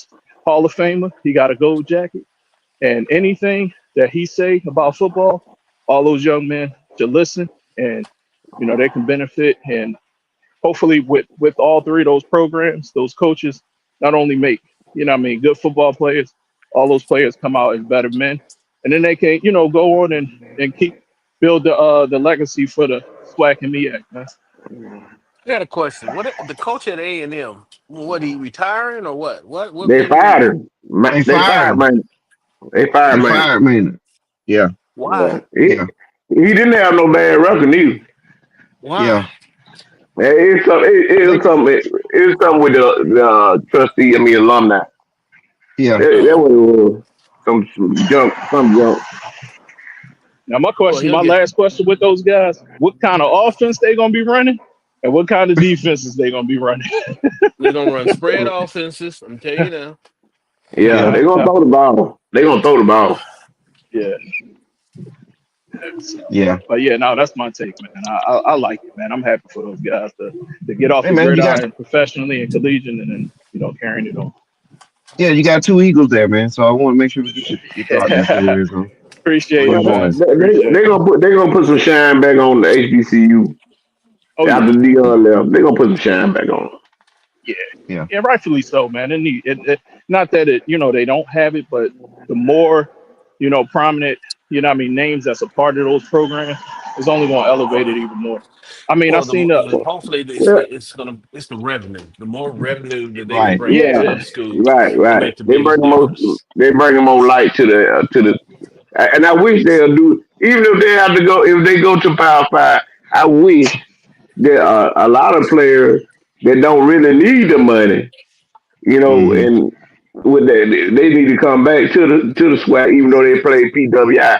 Hall of Famer. He got a gold jacket. And anything that he say about football, all those young men should listen, and they can benefit. And hopefully, with all three of those programs, those coaches not only make good football players, all those players come out as better men, and then they can go on and keep build the legacy for the SWAC and MEAC, man. I got a question. What the coach at A&M? What, he retiring or what? What They made him fired leave? him. Man, They they fired fired him. man. They fired They man. fired me. Yeah, Yeah. Why? He, yeah, he didn't have no bad record either. Why? yeah. It's some, it They was something. It was something with the trustee. I mean, alumni. yeah. That Uh, what it was. Some junk. Some junk. Now, my well, question, he'll my get. last question with those guys: what kind of offense they gonna be running, and what kind of defenses they gonna be running? They're gonna run spread offenses. I'm telling you now. Yeah, Yeah, they gonna throw the ball. They gonna throw the ball. yeah. So, Yeah. but yeah, no, that's my take, man. I like it, man. I'm happy for those guys to get off Hey the man, you got gridiron professionally and collegiate, and then carrying it on. yeah, you got two Eagles there, man. So I want to make sure we get your thoughts before we go Appreciate before it, you Well, go man. in. Appreciate it. they gonna put some shine back on the HBCU Oh yeah, after Dion left. They gonna put some shine back on. yeah, Yeah. yeah. Rightfully so, man. Not that they don't have it, but the more prominent names that's a part of those programs is only going to elevate it even more. I mean, I Well, seen the hopefully Yeah, it's the revenue. The more revenue that they can Right. bring yeah, into yeah, the schools right, will right. make the biggest difference. They bring more light to the. And I wish they'll do even if they have to go if they go to Power Five. I wish there are a lot of players that don't really need the money, Hmm. and with that they need to come back to the SWAT even though they play PWI.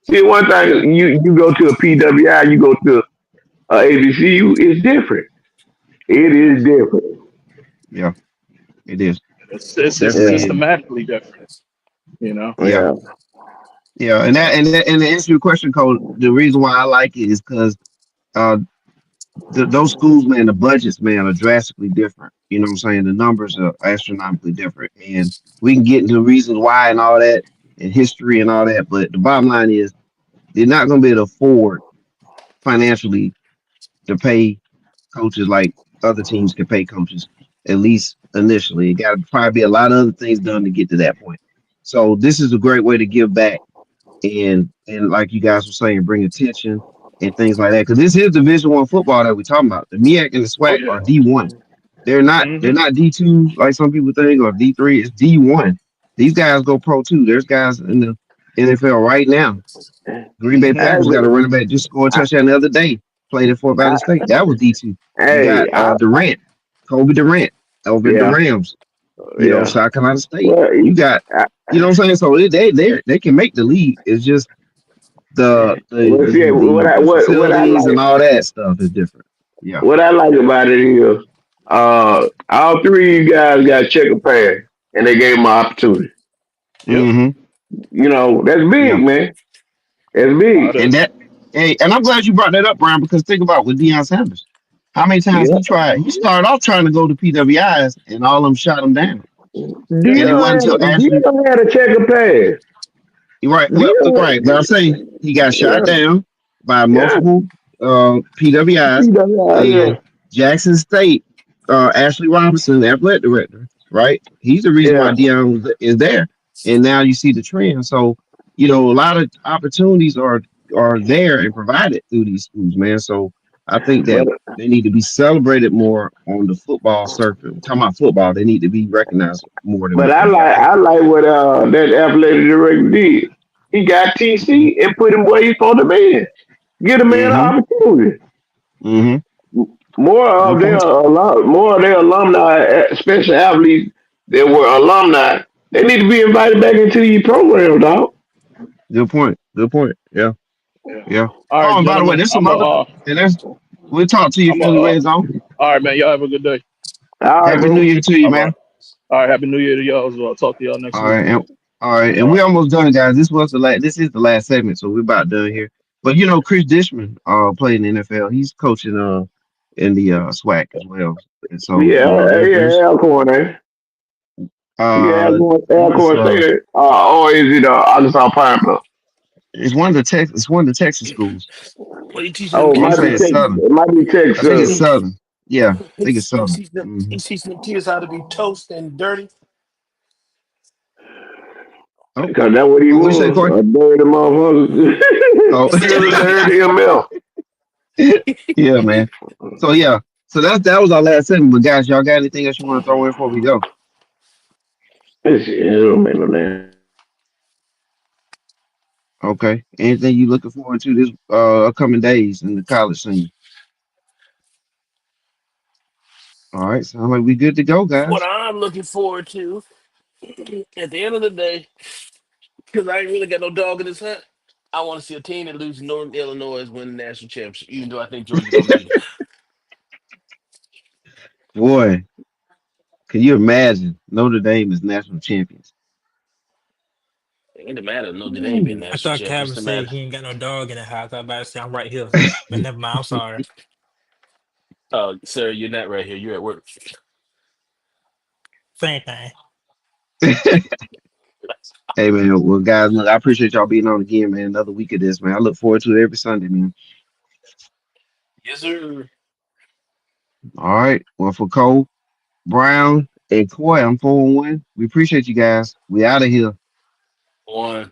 See, one thing you go to a PWI, you go to ABCU, it's different. It is different. Yeah. It is. it's just Definitely Yeah, is. systematically different. You know. Yeah. yeah. Yeah. And to answer your question, Cole, the reason why I like it is because uh those schools, man, the budgets, man, are drastically different. You know what I'm saying? The numbers are astronomically different. And we can get into the reasons why and all that and history and all that. But the bottom line is they're not going to be able to afford financially to pay coaches like other teams can pay coaches, at least initially. It got to probably be a lot of other things done to get to that point. So this is a great way to give back and like you guys were saying, bring attention and things like that. Because this is Division 1 football that we're talking about. The MEAC and the Oh SWAC yeah. are D1. They're Hmm. not D2 like some people think or D3. It's D1. These guys go pro too. There's guys in the NFL right now. Green Bay Hmm. I, Packers got a running back just scored a I, touchdown the other day. Played at Fort I, Valley State. That was D2. You hey, got Durant, Kobe Durant over at the yeah, Rams. yeah. South Carolina State. Well, You got, I, what I'm saying. So they can make the league. It's just well, see, the facilities and all that stuff is different. Yeah. what I like about it is, all three of you guys got checker pass, and they gave them an opportunity. Yep. Mm-hmm. That's big, Yeah. man. That's Out big. of And that hey, and I'm glad you brought that up, Brian, because think about with Deion Sanders. How many times Yeah. he tried? He started off trying to go to PWIs and all of them shot him down. yeah. And it wasn't until actually Dion had a checker pass. right. Well, Dion, right. But I'm saying he got shot yeah, down by yeah. multiple PWIs Yeah, and Jackson State, Ashley Robinson, the athletic director, right? He's the reason why yeah. Dion is there. And now you see the trend. So, a lot of opportunities are there and provided through these schools, man. So I think But that they need to be celebrated more on the football circuit. We're talking about football, they need to be recognized more than but what I they like are. I like what that athletic director did. He got TC and put him where he's supposed to be. Get a man an Mm-hmm. opportunity. Mm-hmm. More Good of their point. more of their alumni, especially athletes that were alumni, they need to be invited back into these programs, dog. Good point. Good point. Yeah. Yeah. All right, Oh, and by the way, gentlemen. there's some other and there's we'll talk to you I'm a Philly Red Zone. all right, man. Y'all have a good day. All right, Happy bro. New Year to you, All right. man. All right. Happy New Year to y'all as well. Talk to y'all next All week. right, and all right, All and we right. almost done, guys. This is the last segment, so we're about done here. But Chris Dishman played in the NFL. He's coaching in the SWAC as well. And so, Yeah, there's yeah, Alcorn, eh? Yeah, I think it's Alcorn State, or is it Arkansas Pine Bluff? it's one of the Texas schools. Well, he teaching them Oh, I want to kids say how it's to Southern. it might be I think it's Texas. he's Southern. Yeah, I think it's Southern. he's teaching them kids how to be toast and dirty. Oh, Because that's what he what you say, was, Corey? a dirty motherfucker. Oh, Pure dirty ML. yeah, man. So yeah, so that was our last segment. But guys, y'all got anything else you want to throw in before we go? This shit, it don't make no damn. Okay. Anything you looking forward to this upcoming days in the college scene? All right, sound like we good to go, What guys. I'm looking forward to at the end of the day, because I ain't really got no dog in this hunt. I want to see a team that loses Northern Illinois win the national championship, even though I think Georgia gonna beat them. Boy, can you imagine Notre Dame is national champions? It ain't the matter. Notre Dame being I national thought champions. Calvin The said matter. he ain't got no dog in the house. I was about to say I'm right here. But never mind, I'm sorry. Oh, sir, you're not right here. You're at work. Same thing. Hey man, well guys, look, I appreciate y'all being on again, man. Another week of this, man. I look forward to it every Sunday, man. Yes, sir. All right. Well, for Cole, Brown, and Coy, I'm 4-1. We appreciate you guys. We out of here. One.